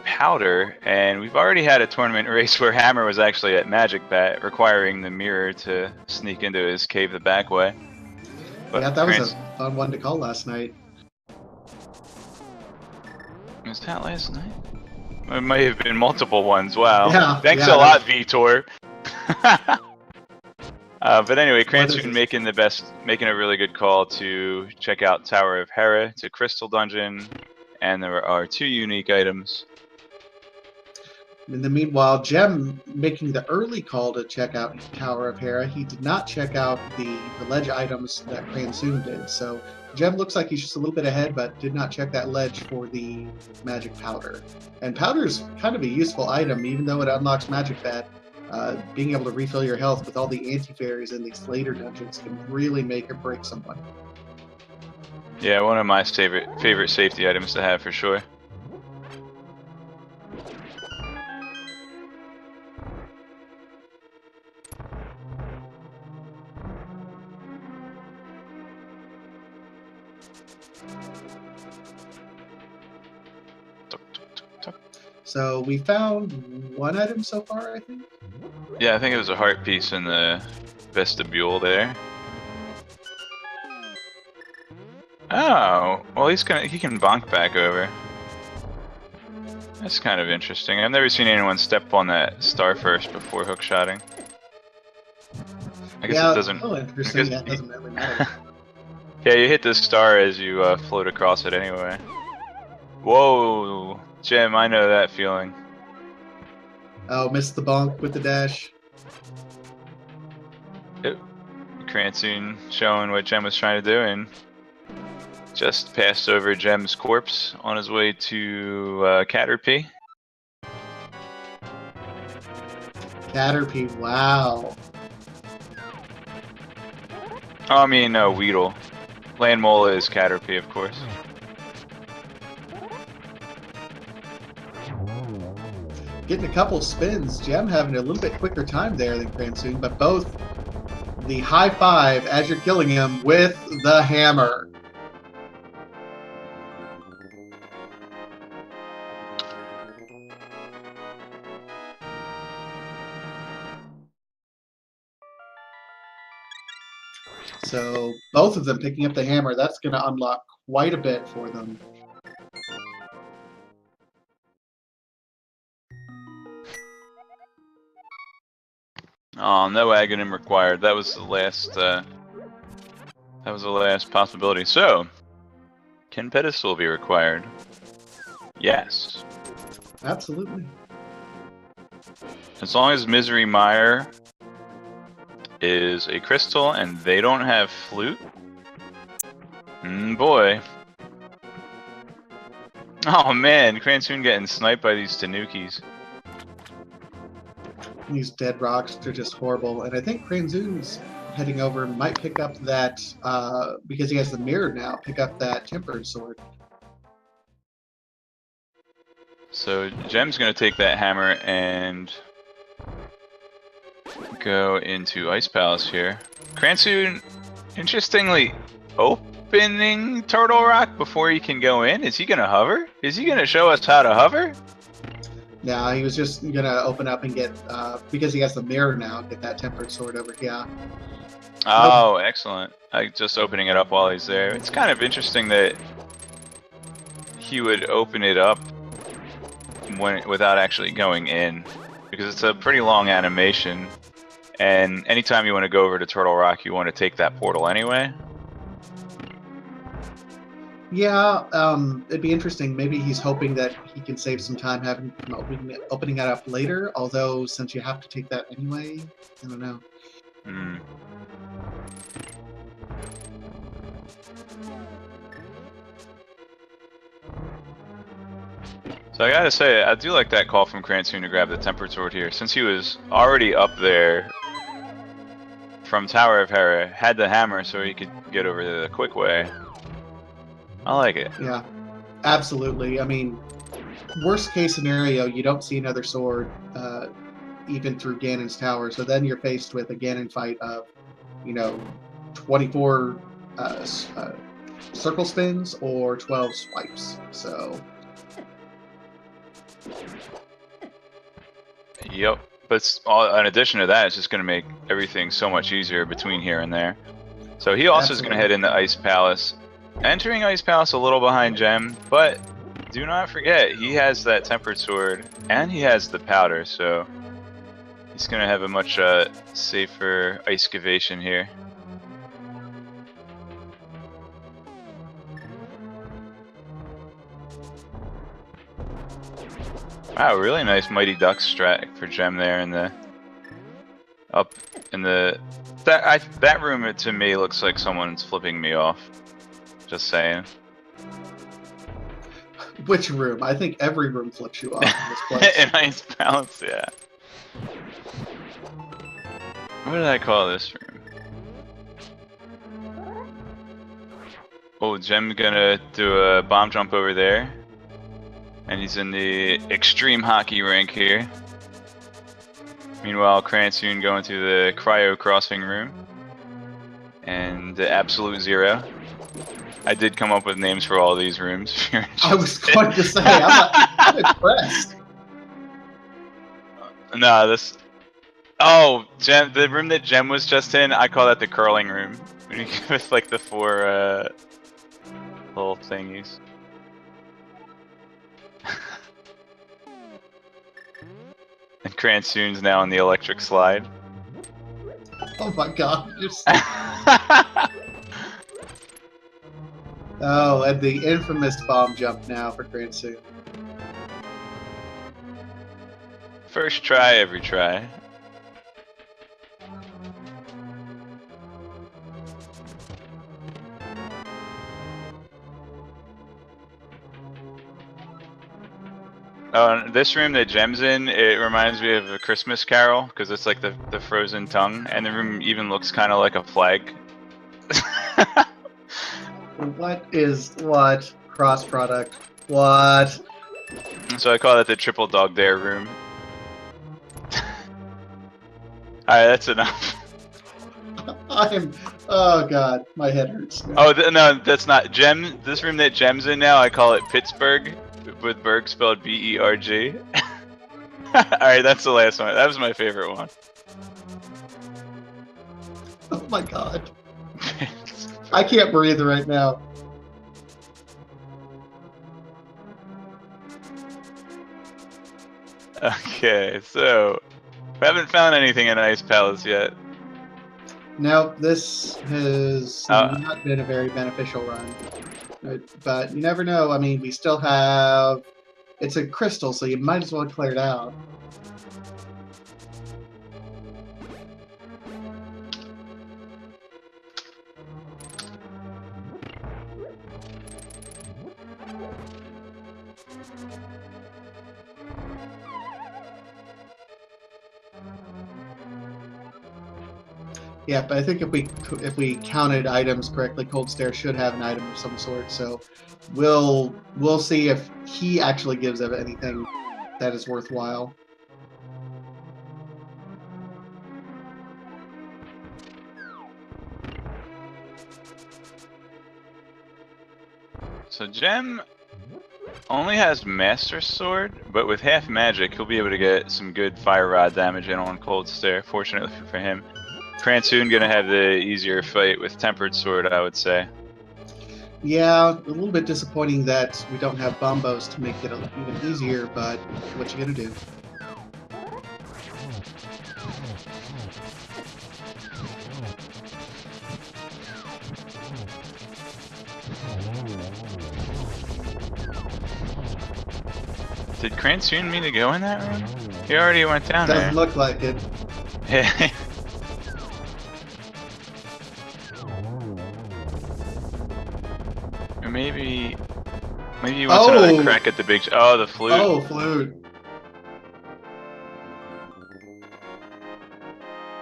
Powder, and we've already had a tournament race where Hammer was actually at Magic Bat, requiring the mirror to sneak into his cave the back way. But yeah, that was a fun one to call last night. Was that last night? It might have been multiple ones, wow. Yeah, Thanks a lot, Vitor. But anyway, Cransoon making a really good call to check out Tower of Hera. It's a crystal dungeon, and there are 2 unique items. In the meanwhile, Jem making the early call to check out Tower of Hera, he did not check out the ledge items that Cransoon did. So Jem looks like he's just a little bit ahead, but did not check that ledge for the magic powder. And powder is kind of a useful item, even though it unlocks magic bat. Being able to refill your health with all the anti-fairies in these later dungeons can really make or break someone. Yeah, one of my favorite safety items to have for sure. So we found one item so far, I think. Yeah, I think it was a heart piece in the vestibule there. Oh, well he can bonk back over. That's kind of interesting. I've never seen anyone step on that star first before hookshotting. I guess it doesn't. Oh, interesting. Yeah, it doesn't really matter. Yeah, you hit the star as you float across it anyway. Whoa, Jim, I know that feeling. Oh, missed the bonk with the dash. Yep. Cransoon showing what Jem was trying to do and just passed over Jem's corpse on his way to Caterpie. Caterpie, wow. Oh, I mean, no, Weedle. Landmola is Caterpie, of course. Getting a couple spins. Jem having a little bit quicker time there than Cransoon, but both the high five as you're killing him with the hammer. So both of them picking up the hammer, that's going to unlock quite a bit for them. Oh, no Aghanim required. That was the last possibility. So, can pedestal be required? Yes. Absolutely. As long as Misery Mire is a crystal and they don't have flute. Boy. Oh man, Cransoon getting sniped by these Tanukis. These dead rocks are just horrible. And I think Cransoon's heading over might pick up that, because he has the mirror now, pick up that tempered sword. So Jem's gonna take that hammer and go into Ice Palace here. Cransoon, interestingly, opening Turtle Rock before he can go in. Is he gonna hover? Is he gonna show us how to hover? Yeah, he was just gonna open up and get, because he has the mirror now, get that tempered sword over here. Oh, excellent. Just opening it up while he's there. It's kind of interesting that he would open it up without actually going in, because it's a pretty long animation, and anytime you want to go over to Turtle Rock, you want to take that portal anyway. Yeah, it'd be interesting. Maybe he's hoping that he can save some time having opening it up later. Although, since you have to take that anyway, I don't know. So I gotta say, I do like that call from Cransoon to grab the tempered sword here, since he was already up there from Tower of Hera, had the hammer so he could get over there the quick way. I like it. Yeah, absolutely. I mean, worst case scenario, you don't see another sword even through Ganon's tower. So then you're faced with a Ganon fight of, 24 circle spins or 12 swipes. So. Yep. But in addition to that, it's just going to make everything so much easier between here and there. So he also is going to head into Ice Palace. Entering Ice Palace a little behind Jem, but do not forget, he has that tempered sword, and he has the powder, so he's going to have a much safer excavation here. Wow, really nice Mighty Ducks strat for Gem there in the up in the that room to me looks like someone's flipping me off. Just saying. Which room? I think every room flips you off in this place. A nice balance, yeah. What did I call this room? Oh, Gem's gonna do a bomb jump over there. And he's in the extreme hockey rink here. Meanwhile, Cransoon going to the cryo crossing room. And the absolute zero. I did come up with names for all these rooms. I was going to say, I'm impressed. No, this. Oh, Gem, the room that Gem was just in, I call that the curling room. With like the 4 little thingies. And Cransoon's now on the electric slide. Oh my god, Oh, and the infamous bomb jump now for Cransoon. First try, every try. This room that Gem's in, it reminds me of A Christmas Carol, because it's like the frozen tongue, and the room even looks kind of like a flag. What? Cross product. What? So I call that the triple dog dare room. Alright, that's enough. Oh god, my head hurts now. Oh, no, that's not. Gem, this room that Gem's in now, I call it Pittsburgh, with Berg spelled B-E-R-G. Alright, that's the last one. That was my favorite one. Oh my god. I can't breathe right now. Okay, so we haven't found anything in Ice Palace yet. No, this has not been a very beneficial run. But you never know. I mean, we still have... It's a crystal, so you might as well clear it out. Yeah, but I think if we counted items correctly, Cold Stare should have an item of some sort. So we'll see if he actually gives us anything that is worthwhile. So Gem only has Master Sword, but with half magic, he'll be able to get some good Fire Rod damage in on Cold Stare, fortunately for him. Cransoon gonna have the easier fight with Tempered Sword, I would say. Yeah, a little bit disappointing that we don't have bombos to make it even easier, but what you gonna do? Did Cransoon mean to go in that room? He already went down there. Doesn't look like it. Or maybe he wants another crack at the big. Oh, the flute. Oh, flute.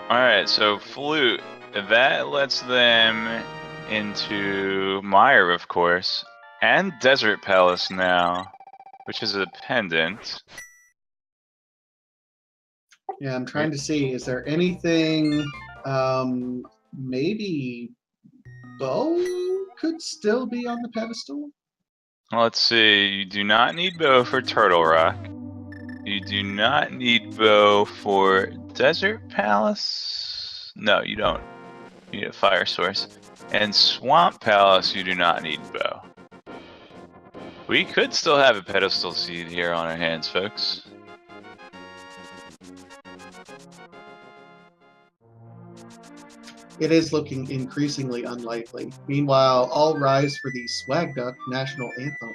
All right, so flute. That lets them into Mire, of course, and Desert Palace now, which is a pendant. Yeah, I'm trying to see. Is there anything? Maybe Bow could still be on the pedestal. Let's see. You do not need Bow for Turtle Rock. You do not need Bow for Desert Palace. No, you don't. You need a fire source. And Swamp Palace, you do not need Bow. We could still have a pedestal seed here on our hands, folks. It is looking increasingly unlikely. Meanwhile, all rise for the Swag Duck national anthem.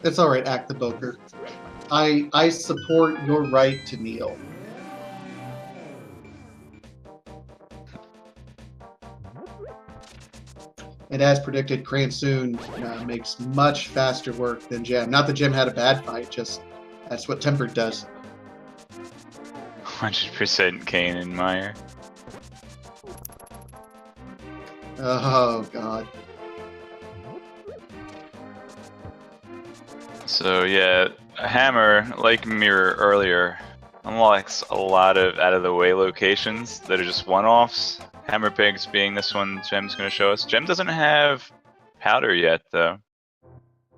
It's all right, Act the Boker. I support your right to kneel. And as predicted, Cransoon makes much faster work than Gem. Not that Gem had a bad fight, just that's what Tempered does. 100% Kane and Meyer. Oh, God. So yeah, Hammer, like Mirror earlier, unlocks a lot of out-of-the-way locations that are just one-offs. Hammer Pigs being this one Gem's going to show us. Gem doesn't have Powder yet, though.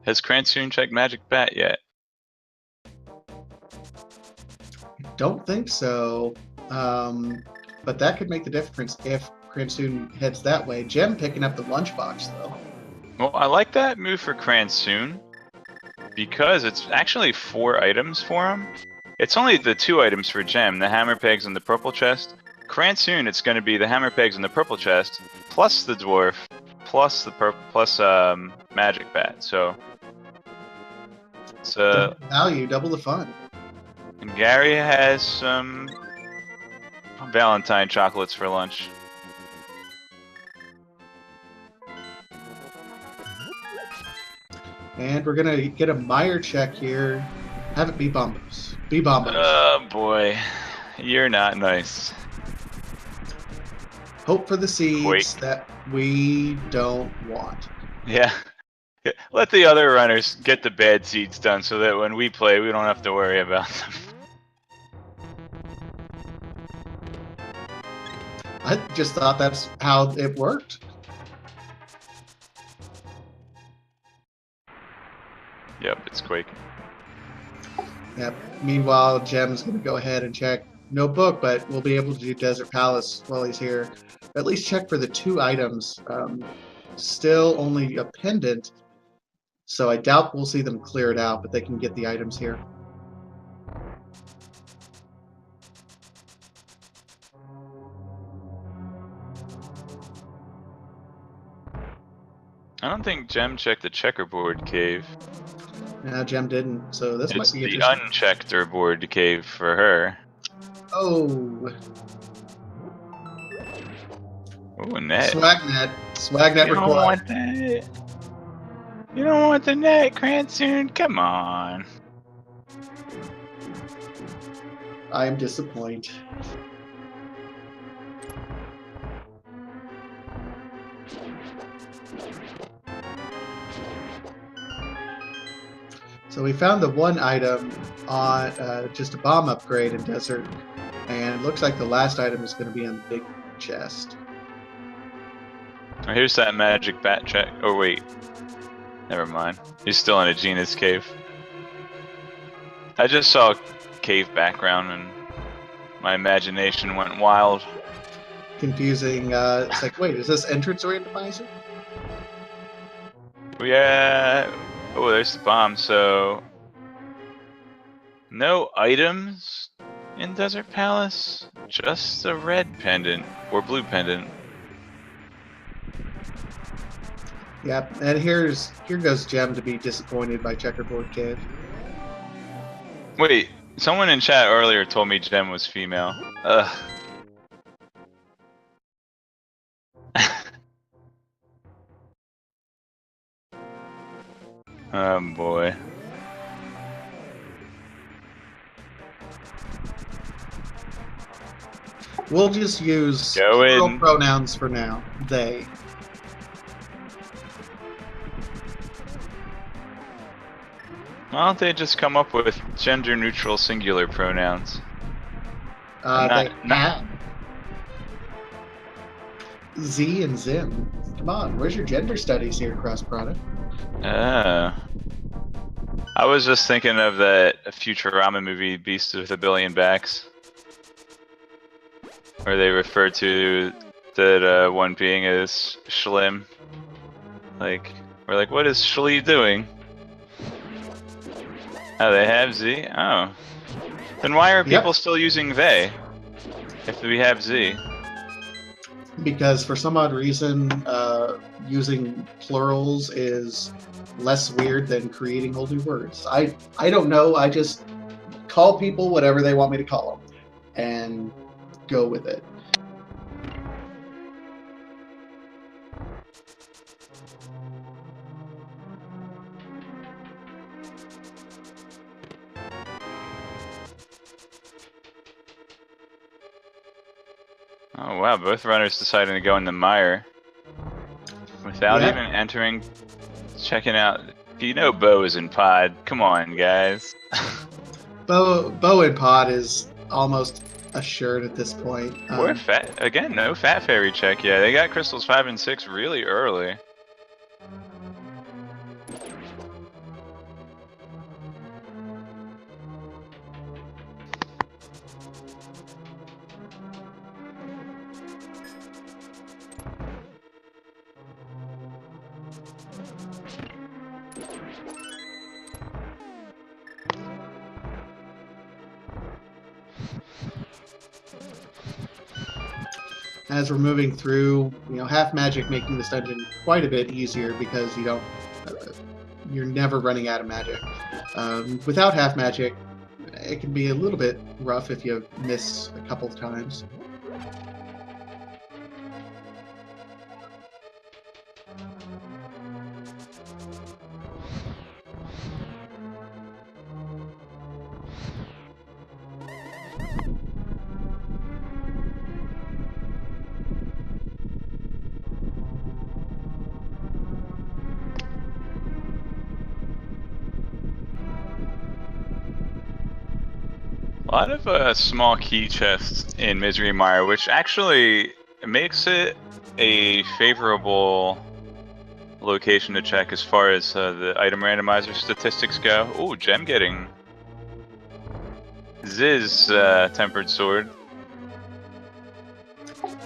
Has Cransoon checked Magic Bat yet? Don't think so. But that could make the difference if Cransoon heads that way. Gem picking up the lunchbox, though. Well, I like that move for Cransoon because it's actually 4 items for him. It's only the 2 items for Gem, the Hammer Pegs and the Purple Chest. Cransoon, it's going to be the Hammer Pegs and the Purple Chest, plus the Dwarf, plus the Magic Bat. So it's Double value, double the fun. And Gary has some Valentine chocolates for lunch. And we're gonna get a Meyer check here. Have it be Bombos. Be Bombos. Oh boy, you're not nice. Hope for the seeds Quake. that we don't want. Yeah. Let the other runners get the bad seeds done so that when we play, we don't have to worry about them. I just thought that's how it worked. Yep, it's Quake. Yep. Meanwhile, Gem's gonna go ahead and check no book, but we'll be able to do Desert Palace while he's here. At least check for the 2 items. Still only a pendant, so I doubt we'll see them cleared out, but they can get the items here. I don't think Gem checked the checkerboard cave. No, Gem didn't, so this might It's be the interesting. unchecked board cave for her. Oh, Oh, net. Swagnet. Swagnet You don't required. want that. You don't want the net, Cransoon. Come on. I am disappointed. So we found the 1 item on just a bomb upgrade in Desert, and it looks like the last item is going to be in the big chest. Oh, here's that magic bat check. Oh wait, never mind. He's still in a Gina's cave. I just saw a cave background and my imagination went wild. Confusing. It's like, wait, is this entrance randomizer? Yeah. Oh, there's the bomb. So no items in Desert Palace. Just a red pendant or blue pendant. Yep. And here goes Gem to be disappointed by Checkerboard Cave. Wait, someone in chat earlier told me Gem was female. Ugh. Oh boy. We'll just use Go plural in. pronouns for now. They. Why don't they just come up with gender-neutral singular pronouns? They not- have. Z and Zim. Come on, where's your gender studies here, Cross Product? I was just thinking of that Futurama movie, Beast with a Billion Backs, where they refer to that one being as Schlim. Like, we're like, what is Schlee doing? Oh, they have Z? Oh. Then why are people still using they? If we have Z? Because for some odd reason, using plurals is less weird than creating whole new words. I don't know. I just call people whatever they want me to call them and go with it. Oh wow, both runners deciding to go in the mire without Yeah. even entering, checking out. You know Bo is in pod. Come on, guys. Bow and Pod is almost assured at this point. Or fat again, no fat fairy check. Yeah, they got crystals 5 and 6 really early. As we're moving through, half magic making this dungeon quite a bit easier because you're never running out of magic. Without half magic, it can be a little bit rough if you miss a couple of times. A lot of small key chests in Misery Mire, which actually makes it a favorable location to check as far as the item randomizer statistics go. Ooh, gem getting Ziz tempered sword.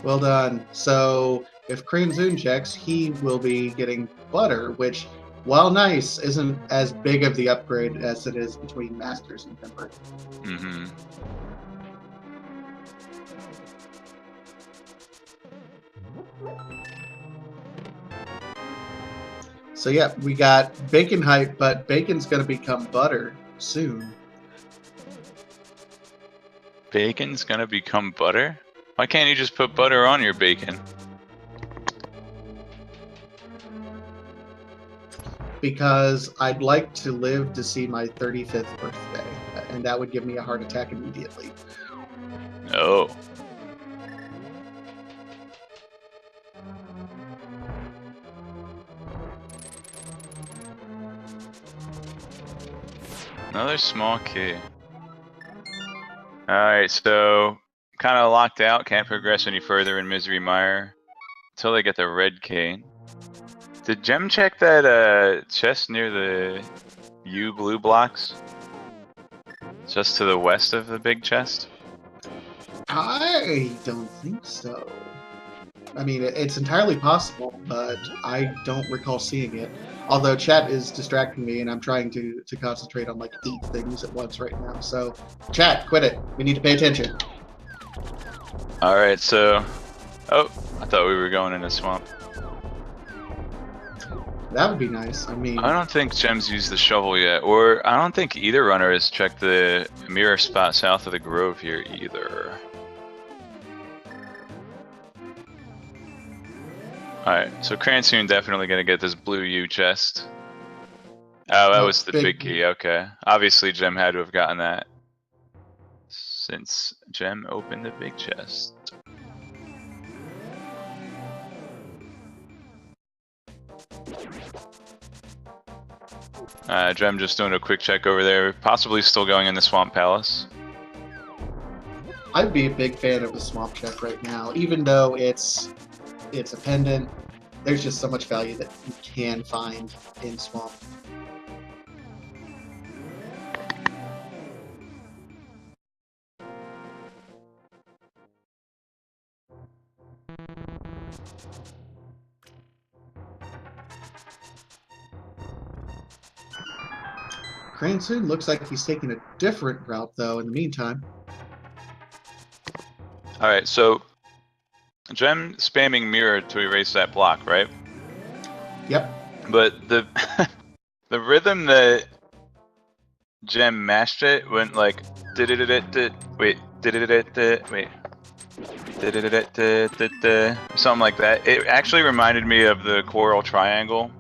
Well done. So if Cransoon checks, he will be getting butter, which, while nice, isn't as big of the upgrade as it is between Masters and Tempered. Mm-hmm. So yeah, we got bacon hype, but bacon's going to become butter soon. Bacon's gonna become butter? Why can't you just put butter on your bacon? Because I'd like to live to see my 35th birthday, and that would give me a heart attack immediately. Oh. Another small key. Alright, so kind of locked out, can't progress any further in Misery Mire until they get the red key. Did Gem check that chest near the U blue blocks? Just to the west of the big chest? I don't think so. I mean, it's entirely possible, but I don't recall seeing it. Although chat is distracting me, and I'm trying to concentrate on like 8 things at once right now. So, chat, quit it. We need to pay attention. Alright, so... Oh, I thought we were going in a swamp. That would be nice. I mean, I don't think Gem's used the shovel yet, or I don't think either runner has checked the mirror spot south of the grove here either. Alright, so Cransoon definitely gonna get this blue U chest. Oh, that was the big key, okay. Obviously Gem had to have gotten that, since Gem opened the big chest. Gem just doing a quick check over there, possibly still going in the Swamp Palace. I'd be a big fan of the swamp check right now, even though it's a pendant. There's just so much value that you can find in swamp. Cransoon looks like he's taking a different route, though, in the meantime. Alright, so Gem spamming mirror to erase that block, right? Yep. But the the rhythm that Gem mashed it went like wait something like that. It actually reminded me of the choral triangle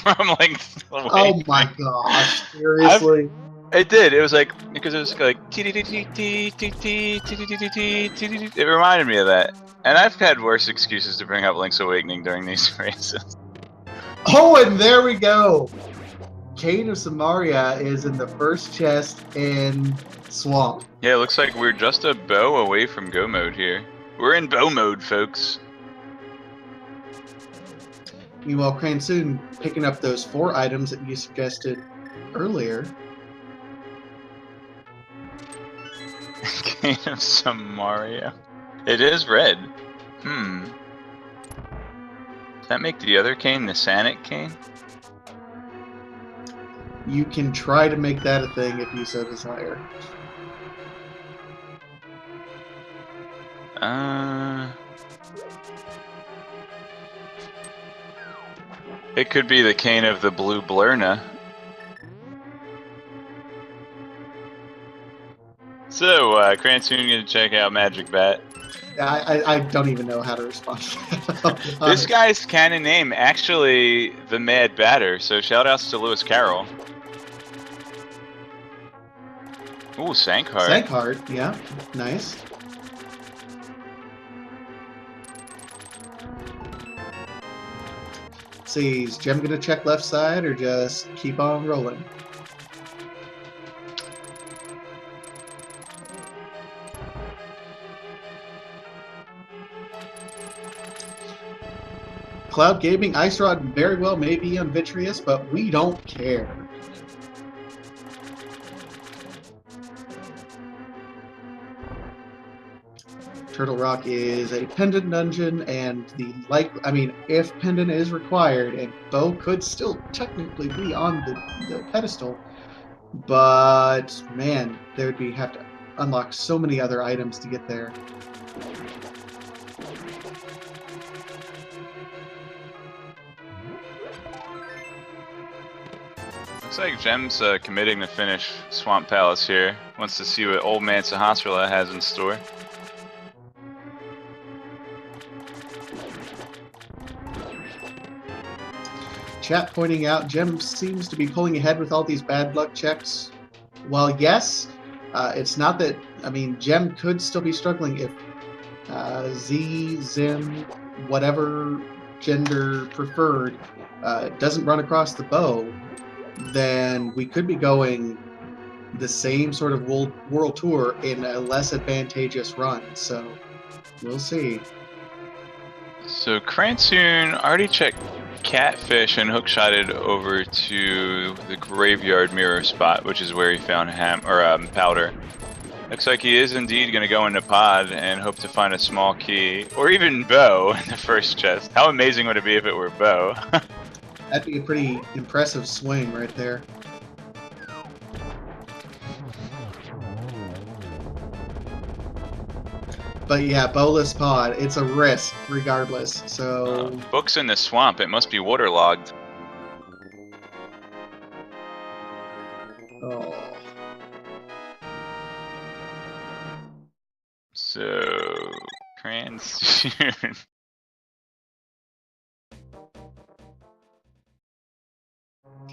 from like Oh my gosh! Seriously. It did. It was like because it was like it reminded me of that. And I've had worse excuses to bring up Link's Awakening during these races. Oh, and there we go. Cane of Samaria is in the first chest in Swamp. Yeah, it looks like we're just a bow away from go mode here. We're in bow mode, folks. Meanwhile, Cransoon picking up those 4 items that you suggested earlier. Cane of Samaria. It is red. Does that make the other cane the Sanic cane? You can try to make that a thing if you so desire. It could be the cane of the blue Blurna. So, Cransoon gonna check out Magic Bat. I don't even know how to respond to that. This guy's canon name actually the Mad Batter, so shoutouts to Lewis Carroll. Ooh, Sankheart. Sankheart, yeah, nice. See, is Gem gonna check left side or just keep on rolling? Cloud Gaming, Ice Rod very well may be on Vitreous, but we don't care. Turtle Rock is a pendant dungeon, and if pendant is required, and Bo could still technically be on the pedestal, but man, there would be have to unlock so many other items to get there. Looks like Gem's committing to finish Swamp Palace here. Wants to see what Old Man Sahasrara has in store. Chat pointing out Gem seems to be pulling ahead with all these bad luck checks. Well, yes, it's not that. I mean, Gem could still be struggling if Z, Zim, whatever gender preferred, doesn't run across the bow. Then we could be going the same sort of world tour in a less advantageous run. So we'll see. So Cransoon already checked Catfish and hookshotted over to the graveyard mirror spot, which is where he found powder. Looks like he is indeed going to go into pod and hope to find a small key, or even bow in the first chest. How amazing would it be if it were bow? That'd be a pretty impressive swing right there. But yeah, bowless pod, it's a risk regardless. So Book's in the swamp. It must be waterlogged. Oh. So Cransoon.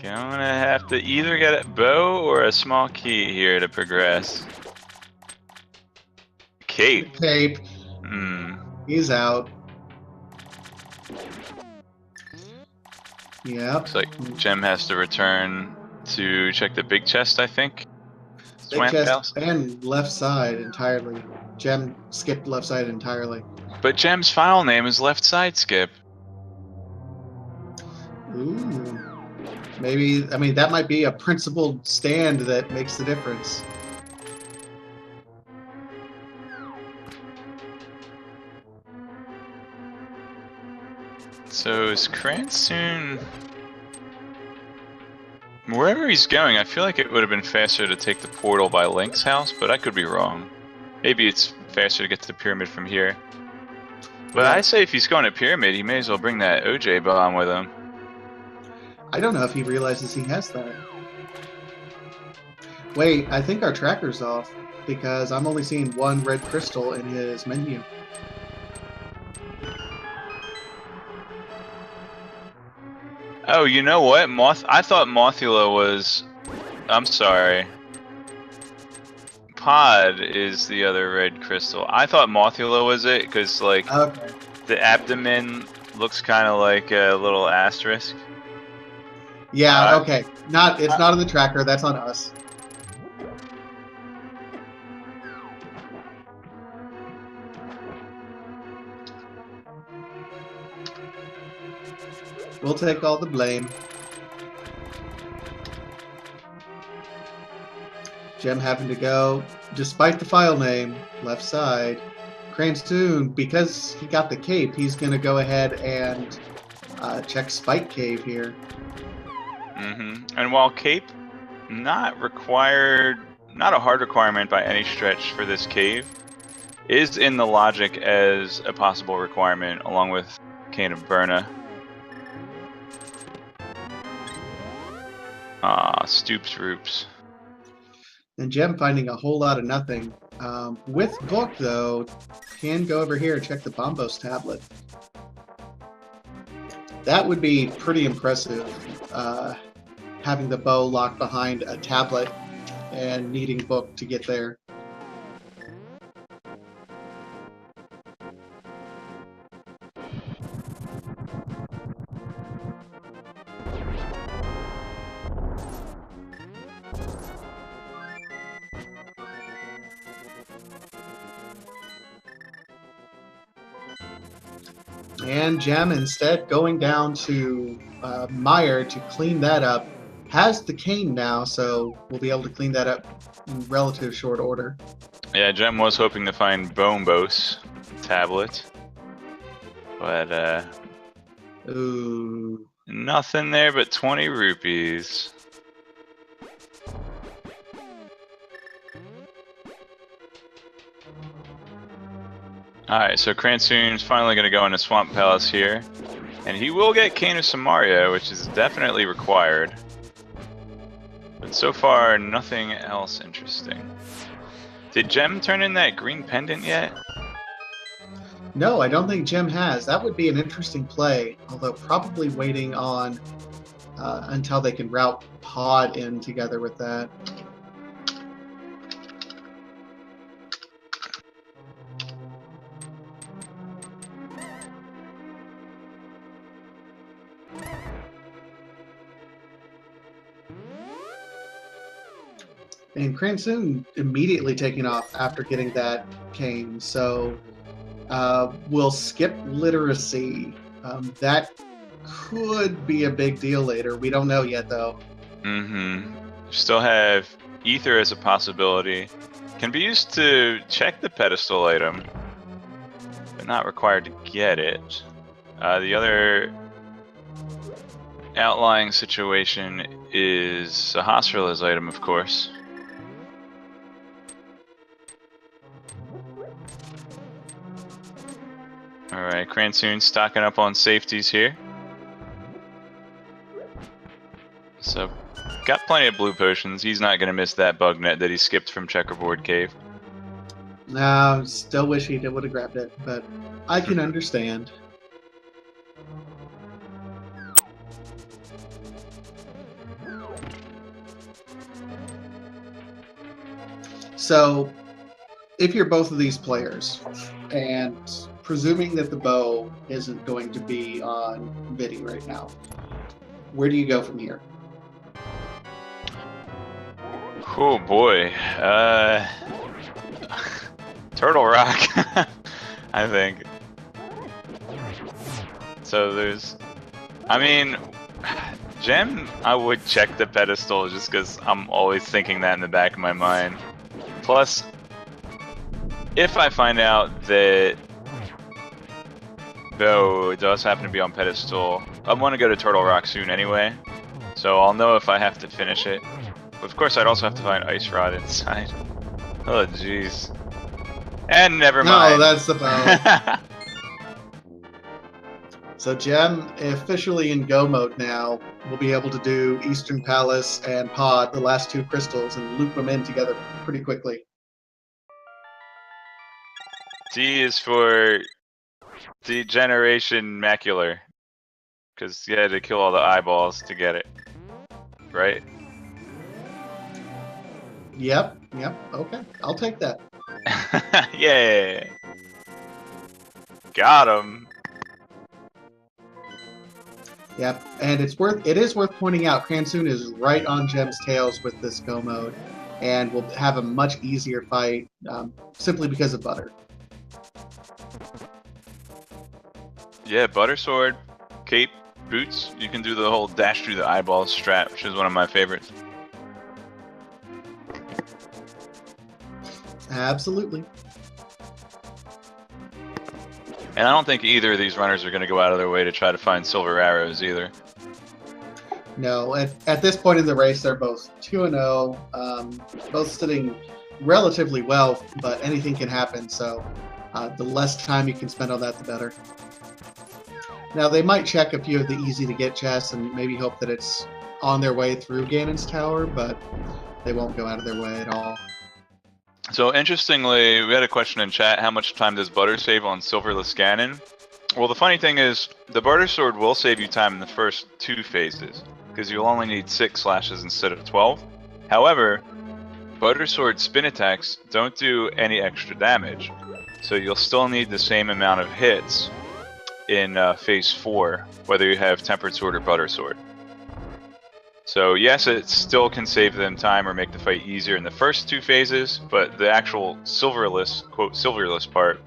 Gonna have to either get a bow or a small key here to progress. Cape. Cape. He's out. Yep. Looks like Gem has to return to check the big chest, I think. Big chest and left side entirely. Gem skipped left side entirely. But Gem's file name is Left Side Skip. Ooh. Maybe, I mean, that might be a principled stand that makes the difference. So is Cransoon... Wherever he's going, I feel like it would have been faster to take the portal by Link's house, but I could be wrong. Maybe it's faster to get to the pyramid from here. But I say if he's going to pyramid, he may as well bring that OJ bomb with him. I don't know if he realizes he has that. Wait, I think our tracker's off because I'm only seeing one red crystal in his menu. Oh, you know what? I thought Mothula was... I'm sorry. Pod is the other red crystal. I thought Mothula was it, because, like, Okay. the abdomen looks kind of like a little asterisk. Yeah, okay. It's not on the tracker, that's on us. We'll take all the blame. Gem having to go, despite the file name, left side. Cransoon, because he got the cape, he's going to go ahead and check Spike Cave here. And while cape, not required, not a hard requirement by any stretch for this cave, is in the logic as a possible requirement along with Cane of Burna. Stoops Roops. And Gem finding a whole lot of nothing. With Book, though, can go over here and check the Bombos tablet. That would be pretty impressive, having the bow locked behind a tablet and needing Book to get there. And Gem, instead, going down to Meyer to clean that up, has the cane now, so we'll be able to clean that up in relative short order. Yeah, Gem was hoping to find Bombos tablet, but Ooh. nothing there but 20 rupees. Alright, so Cransoon's finally going to go into Swamp Palace here. And he will get Cane of Samaria, which is definitely required. But so far, nothing else interesting. Did Gem turn in that green pendant yet? No, I don't think Gem has. That would be an interesting play, although probably waiting on until they can route Pod in together with that. And Cransoon immediately taking off after getting that cane, so we'll skip literacy. That could be a big deal later. We don't know yet, though. Still have Ether as a possibility. Can be used to check the pedestal item, but not required to get it. The other outlying situation is Sahasrala's item, of course. Alright, Cransoon stocking up on safeties here. So, got plenty of blue potions. He's not going to miss that bug net that he skipped from Checkerboard Cave. No, still wish he would have grabbed it, but I can understand. So, if you're both of these players, and presuming that the bow isn't going to be on Viddy right now, where do you go from here? Oh boy, Turtle Rock, I think. So there's, I mean, Gem, I would check the pedestal just because I'm always thinking that in the back of my mind. Plus, if I find out that Bow does happen to be on pedestal, I'm going to go to Turtle Rock soon anyway, so I'll know if I have to finish it. But of course, I'd also have to find Ice Rod inside. Oh, jeez. And never mind. No, that's the bow. So Gem, officially in go mode now, will be able to do Eastern Palace and Pod, the last two crystals, and loop them in together pretty quickly. D is for Degeneration Macular. Because you had to kill all the eyeballs to get it. Right? Yep, okay. I'll take that. Yeah. Got him. Yep, and it is worth pointing out, Cransoon is right on Gem's tails with this go mode, and will have a much easier fight simply because of Butter. Yeah, Butter Sword, Cape, Boots. You can do the whole dash through the eyeballs strat, which is one of my favorites. Absolutely. And I don't think either of these runners are going to go out of their way to try to find silver arrows either. No, at this point in the race, they're both 2-0, both sitting relatively well, but anything can happen, so the less time you can spend on that, the better. Now, they might check a few of the easy-to-get chests and maybe hope that it's on their way through Ganon's tower, but they won't go out of their way at all. So interestingly, we had a question in chat, how much time does Butter save on Silverless Ganon? Well, the funny thing is, the Butter Sword will save you time in the first 2 phases, because you'll only need 6 slashes instead of 12. However, Butter Sword spin attacks don't do any extra damage, so you'll still need the same amount of hits in phase 4, whether you have Tempered Sword or Butter Sword. So yes, it still can save them time or make the fight easier in the first 2 phases, but the actual silverless, quote, silverless part,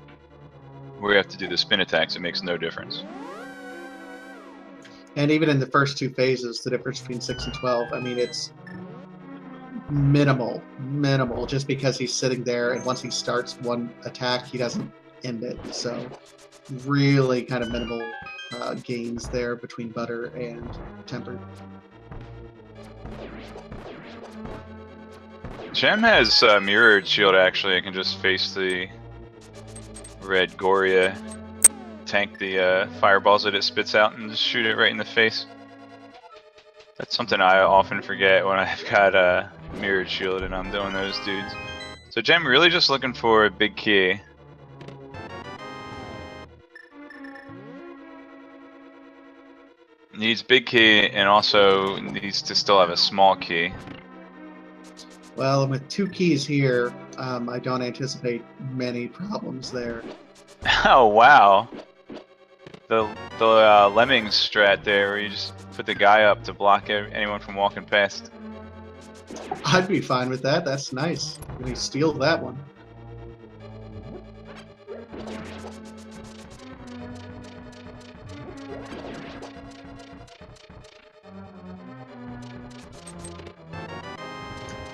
where you have to do the spin attacks, it makes no difference. And even in the first 2 phases, the difference between 6 and 12, I mean, it's minimal, just because he's sitting there, and once he starts one attack, he doesn't end it. So really kind of minimal gains there between Butter and Tempered. Gem has Mirrored Shield actually, it can just face the red Goria, tank the fireballs that it spits out and just shoot it right in the face. That's something I often forget when I've got Mirrored Shield and I'm doing those dudes. So Gem really just looking for a big key. Needs big key and also needs to still have a small key. Well, and with 2 keys here, I don't anticipate many problems there. Oh wow! The Lemmings strat there, where you just put the guy up to block anyone from walking past. I'd be fine with that. That's nice. I'm gonna steal that one.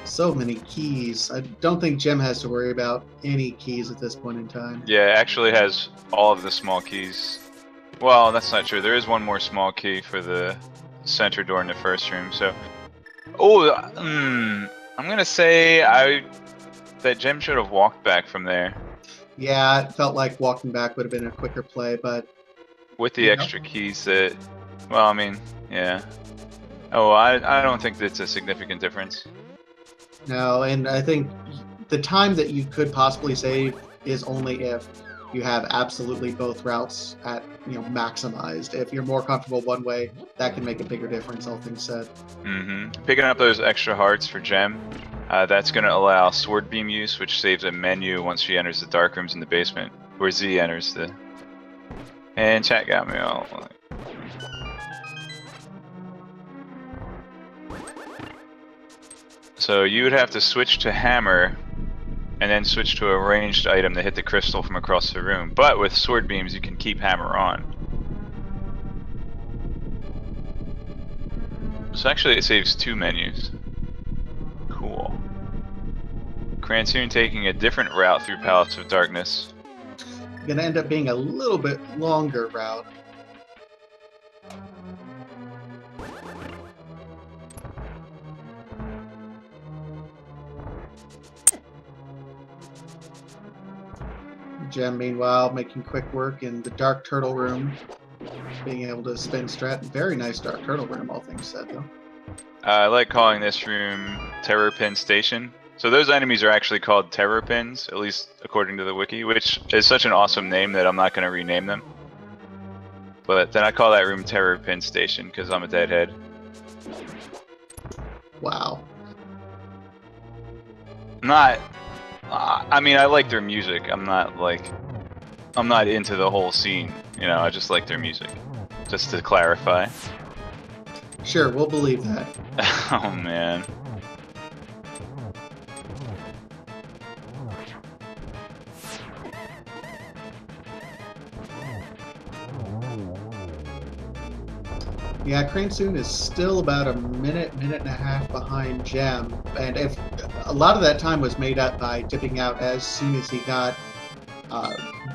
So many keys. I don't think Gem has to worry about any keys at this point in time. Yeah, it actually has all of the small keys. Well, that's not true. There is one more small key for the center door in the first room. So, I'm gonna say that Gem should have walked back from there. Yeah, it felt like walking back would have been a quicker play, but with the extra keys that, well, I mean, yeah. Oh, I don't think that's a significant difference. no, and I think the time that you could possibly save is only if you have absolutely both routes at, maximized. If you're more comfortable one way, that can make a bigger difference, all things said. Picking up those extra hearts for Gem, that's going to allow Sword Beam use, which saves a menu once she enters the dark rooms in the basement, where Z enters the... And chat got me all... So you would have to switch to Hammer, and then switch to a ranged item to hit the crystal from across the room. But with Sword Beams, you can keep Hammer on. So actually it saves 2 menus. Cool. Cransoon taking a different route through Palace of Darkness. Gonna end up being a little bit longer route. Gem, meanwhile, making quick work in the Dark Turtle room. being able to spin strat. Very nice Dark Turtle room, all things said, though. I like calling this room Terror Pin Station. So those enemies are actually called Terror Pins, at least according to the wiki, which is such an awesome name that I'm not going to rename them. But then I call that room Terror Pin Station because I'm a deadhead. Wow. Not, I mean, I like their music. I'm not into the whole scene. You know, I just like their music. Just to clarify. Sure, we'll believe that. Oh man. Yeah, Cransoon is still about a minute and a half behind Gem, and if a lot of that time was made up by dipping out as soon as he got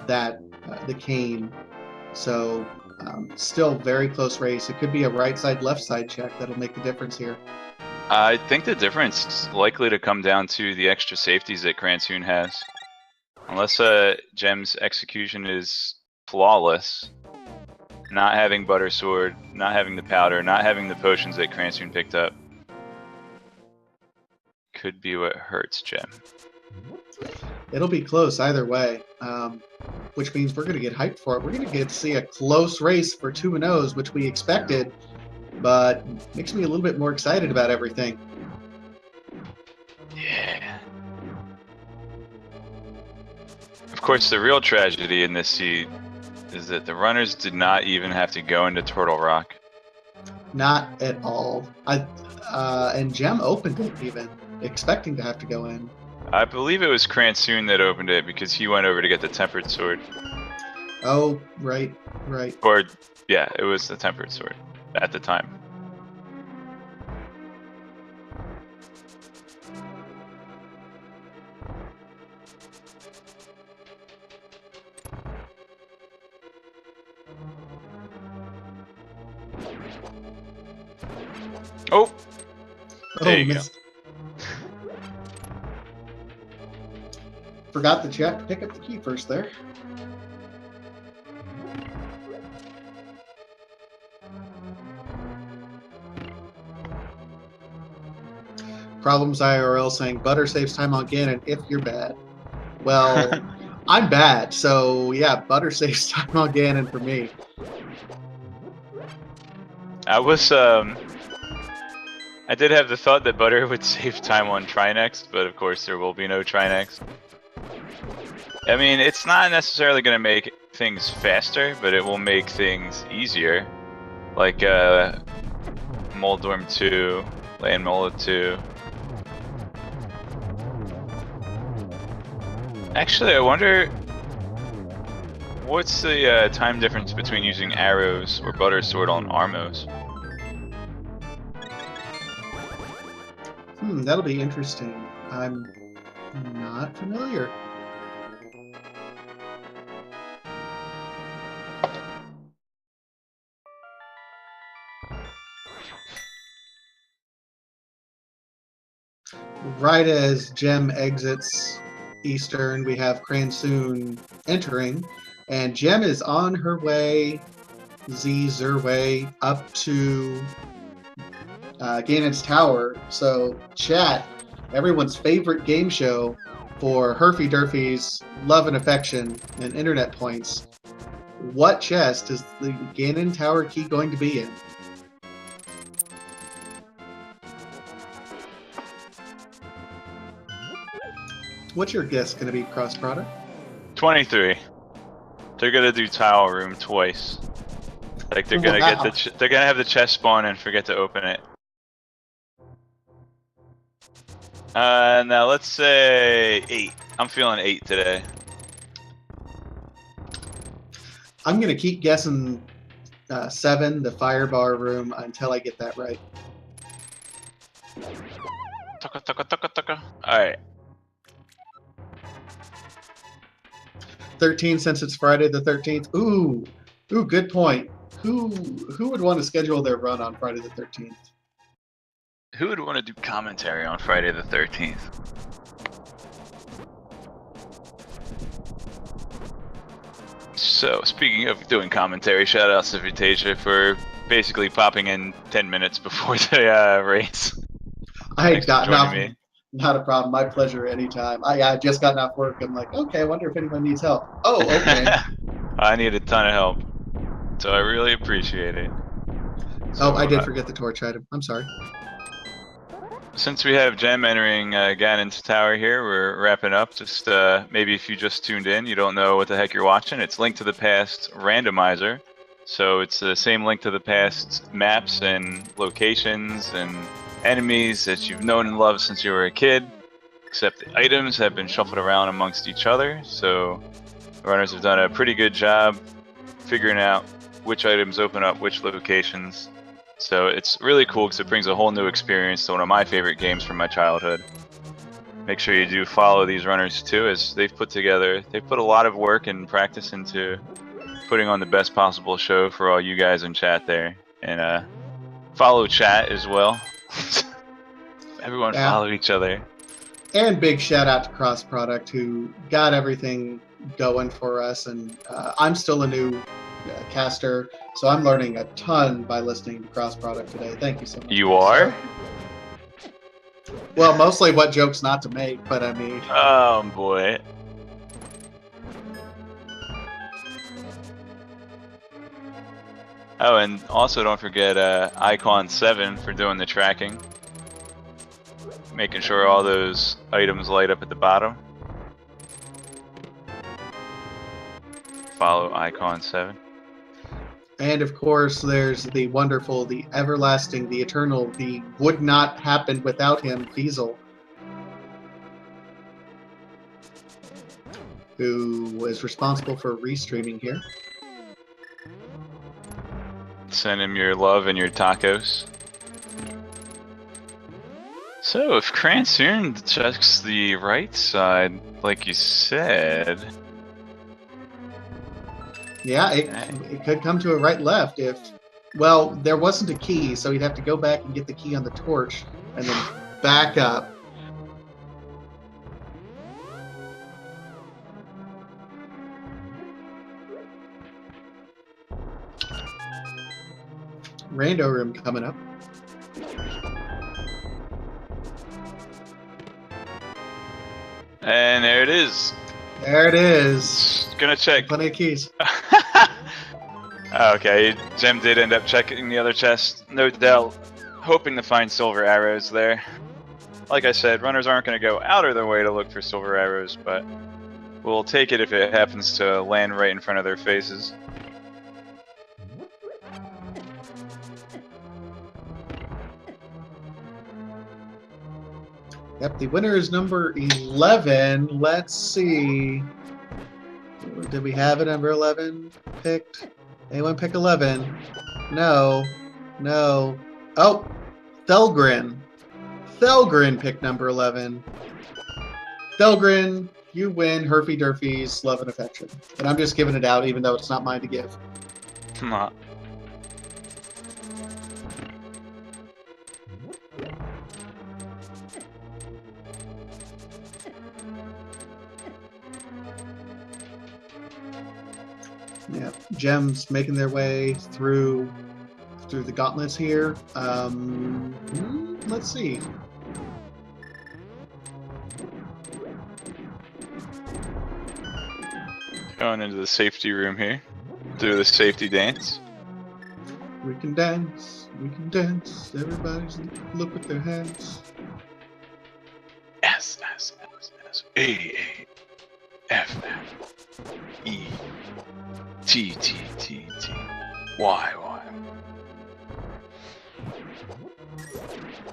the cane. So still very close race. It could be a right side, left side check that'll make the difference here. I think the difference is likely to come down to the extra safeties that Cransoon has. Unless Gem's execution is flawless, not having Butter Sword, not having the powder, not having the potions that Cransoon picked up, could be what hurts Gem. It'll be close either way, which means we're going to get hyped for it. We're going to get to see a close race for 2-0s, which we expected, but makes me a little bit more excited about everything. Yeah. Of course, the real tragedy in this seed is that the runners did not even have to go into Turtle Rock. Not at all. And Gem opened it even, expecting to have to go in. I believe it was Cransoon that opened it because he went over to get the Tempered Sword. Oh, right. Or, yeah, it was the Tempered Sword at the time. Oh! There you go. Forgot to check. Pick up the key first there. Problems IRL saying Butter saves time on Ganon if you're bad. Well, I'm bad, so yeah, Butter saves time on Ganon for me. I did have the thought that Butter would save time on Trinex, but of course there will be no Trinex. I mean, it's not necessarily going to make things faster, but it will make things easier. Like Moldorm 2, Land Mola 2. Actually, I wonder what's the time difference between using arrows or Butter Sword on Armos? That'll be interesting. I'm not familiar. Right as Gem exits Eastern, we have Cransoon entering, and Gem is on her way, Zerway, up to Ganon's Tower. So, chat, everyone's favorite game show for Herfy Durfy's love and affection and internet points. What chest is the Ganon Tower key going to be in? What's your guess going to be, Cross Product? 23. They're gonna do Tile Room twice. Like they're gonna Wow. they're gonna have the chest spawn and forget to open it. Now let's say 8. I'm feeling 8 today. I'm going to keep guessing 7, the Fire Bar Room, until I get that right. Alright. 13, since it's Friday the 13th. Ooh, good point. Who would want to schedule their run on Friday the 13th? Who would want to do commentary on Friday the 13th? So, speaking of doing commentary, shout out to Vitasia for basically popping in 10 minutes before the race. I Thanks for got joining me. not a problem. My pleasure anytime. I just gotten off work. I'm like, okay, I wonder if anyone needs help. Oh, okay. I need a ton of help, so I really appreciate it. Oh, So, I did forget the torch item. I'm sorry. Since we have Gem entering Ganon's tower here, we're wrapping up. Just maybe if you just tuned in, you don't know what the heck you're watching. It's Link to the Past Randomizer. So it's the same Link to the Past maps and locations and enemies that you've known and loved since you were a kid, except the items have been shuffled around amongst each other. So the runners have done a pretty good job figuring out which items open up which locations. So it's really cool because it brings a whole new experience to one of my favorite games from my childhood. Make sure you do follow these runners too, as they've put a lot of work and practice into putting on the best possible show for all you guys in chat there. And follow chat as well. Everyone follow each other. And big shout out to Cross Product, who got everything going for us. And I'm still a new caster, so I'm learning a ton by listening to Cross Product today. Thank you so much. You are? Well, mostly what jokes not to make, but I mean... Oh, boy. Oh, and also don't forget Icon 7 for doing the tracking. Making sure all those items light up at the bottom. Follow Icon 7. And of course, there's the wonderful, the everlasting, the eternal, the would not happen without him, Diesel, who is responsible for restreaming here. Send him your love and your tacos. So, if Cransoon checks the right side, like you said... Yeah, it could come to a right-left if... Well, there wasn't a key, so he'd have to go back and get the key on the torch, and then back up. Rando room coming up. And there it is. There it is. Gonna check. Plenty of keys. Okay, Gem did end up checking the other chest, no doubt, hoping to find silver arrows there. Like I said, runners aren't going to go out of their way to look for silver arrows, but we'll take it if it happens to land right in front of their faces. Yep, the winner is number 11. Let's see. Did we have a number 11 picked? Anyone pick 11? No. No. Oh! Thelgrin. Thelgrin picked number 11. Thelgrin, you win Herfy Durfy's love and affection. And I'm just giving it out even though it's not mine to give. Yeah, gems making their way through the gauntlets here. Let's see. Going into the safety room here. Do the safety dance. We can dance. We can dance. Everybody's look with their hands. S S S S A A F F E T T T T Y Y.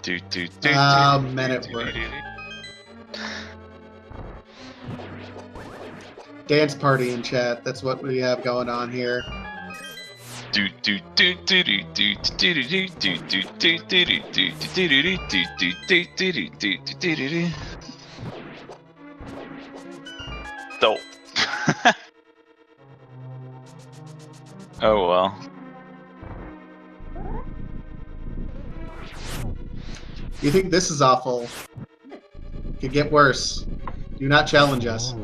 Do do do. Men at work. Dance party in chat. That's what we have going on here. Do do do do do do do do do do do do do do do do do do do. Dope. Oh well. You think this is awful? Could get worse. Do not challenge us.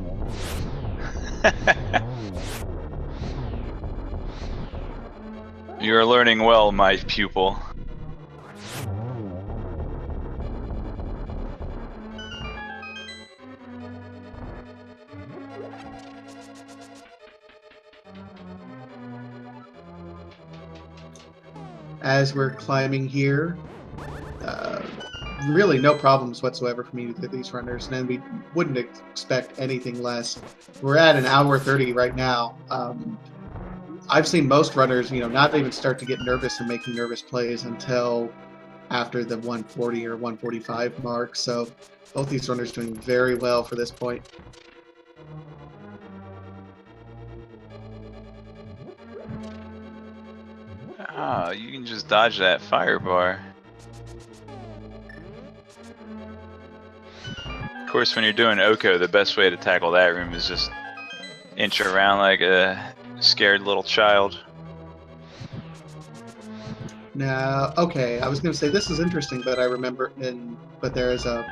You're learning well, my pupil. As we're climbing here, really no problems whatsoever for me to get these runners, and we wouldn't expect anything less. We're at an hour 30 right now. I've seen most runners, not even start to get nervous and making nervous plays until after the 140 or 145 mark. So both these runners doing very well for this point. Ah, you can just dodge that fire bar. Of course, when you're doing Oko, the best way to tackle that room is just inch around like a scared little child. Now, okay, I was going to say this is interesting, but I remember, but there is a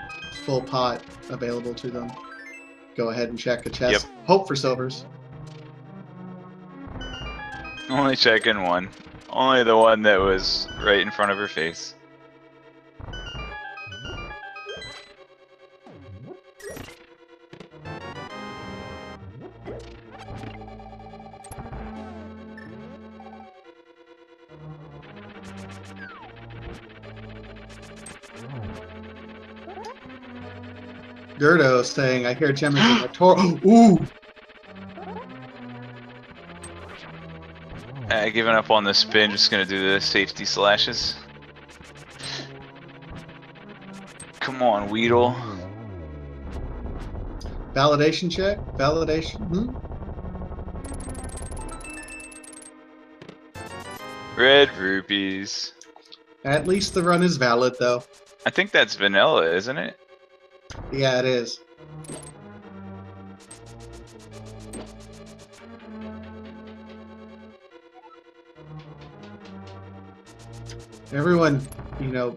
full pot available to them. Go ahead and check a chest. Yep. Hope for silvers. Only checking one. Only the one that was right in front of her face. Gerdo saying, I hear Gem is in the Toro. Ooh! Giving up on the spin, just gonna do the safety slashes. Come on, Weedle. Validation check. Validation. Red rupees. At least the run is valid, though. I think that's vanilla, isn't it? Yeah, it is. Everyone,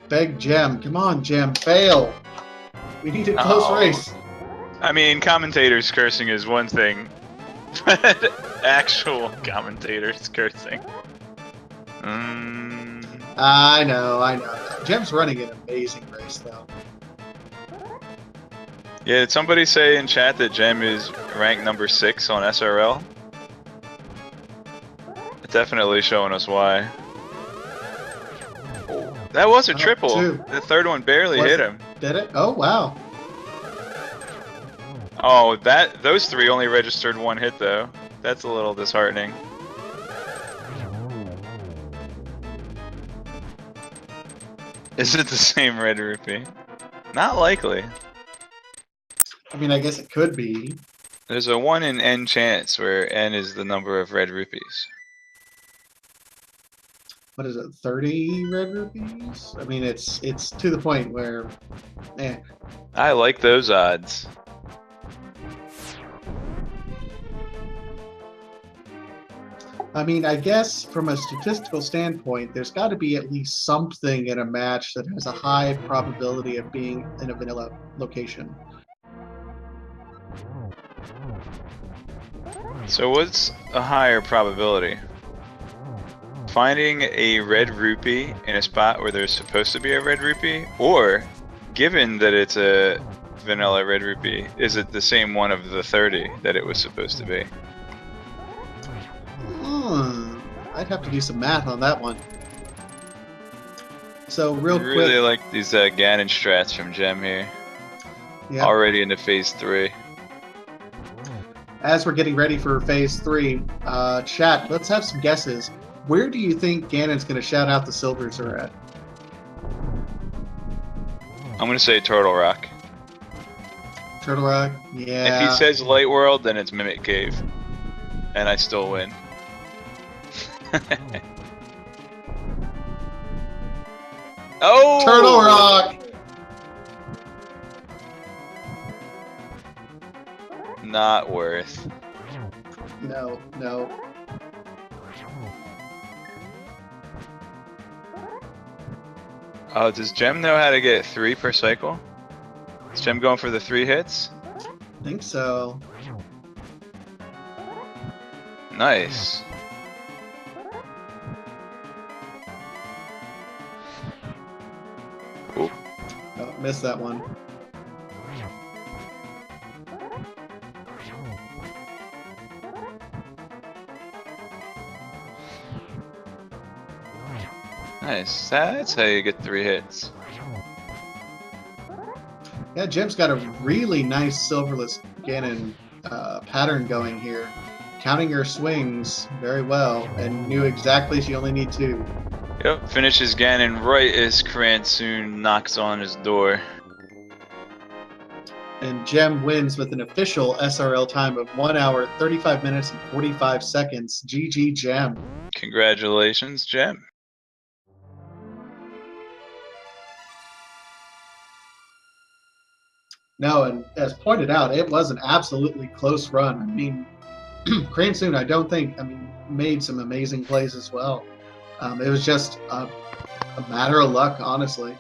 beg Gem. Come on, Gem, fail. We need a close race. I mean, commentators cursing is one thing, but actual commentators cursing. I know. Gem's running an amazing race, though. Yeah, did somebody say in chat that Gem is ranked number 6 on SRL? It's definitely showing us why. That was a triple. The third one barely hit him. Did it? Oh, wow. Oh, those 3 only registered 1 hit though. That's a little disheartening. Is it the same red rupee? Not likely. I mean, I guess it could be. There's a 1 in N chance where N is the number of red rupees. What is it, 30 red rupees? I mean, it's to the point where, I like those odds. I mean, I guess from a statistical standpoint, there's got to be at least something in a match that has a high probability of being in a vanilla location. So what's a higher probability? Finding a red rupee in a spot where there's supposed to be a red rupee, or given that it's a vanilla red rupee, is it the same one of the 30 that it was supposed to be? I'd have to do some math on that one. So real quick, really like these Ganon strats from Gem here. Yeah. Already into phase 3. As we're getting ready for phase 3, chat, let's have some guesses. Where do you think Ganon's going to shout out the silvers are at? I'm going to say Turtle Rock. Turtle Rock? Yeah. If he says Light World, then it's Mimic Cave. And I still win. Oh! Turtle Rock! Not worth. No. Oh, does Gem know how to get 3 per cycle? Is Gem going for the 3 hits? I think so. Nice. Missed that one. Nice. That's how you get 3 hits. Yeah, Jim's got a really nice silverless Ganon pattern going here. Counting her swings very well and knew exactly she only need 2. Yep, finishes Ganon right as Cransoon knocks on his door. And Jem wins with an official SRL time of 1 hour, 35 minutes, and 45 seconds. GG Jem. Congratulations, Jem. No, and as pointed out, it was an absolutely close run. I mean, Cransoon, I don't think, made some amazing plays as well. It was just a matter of luck, honestly.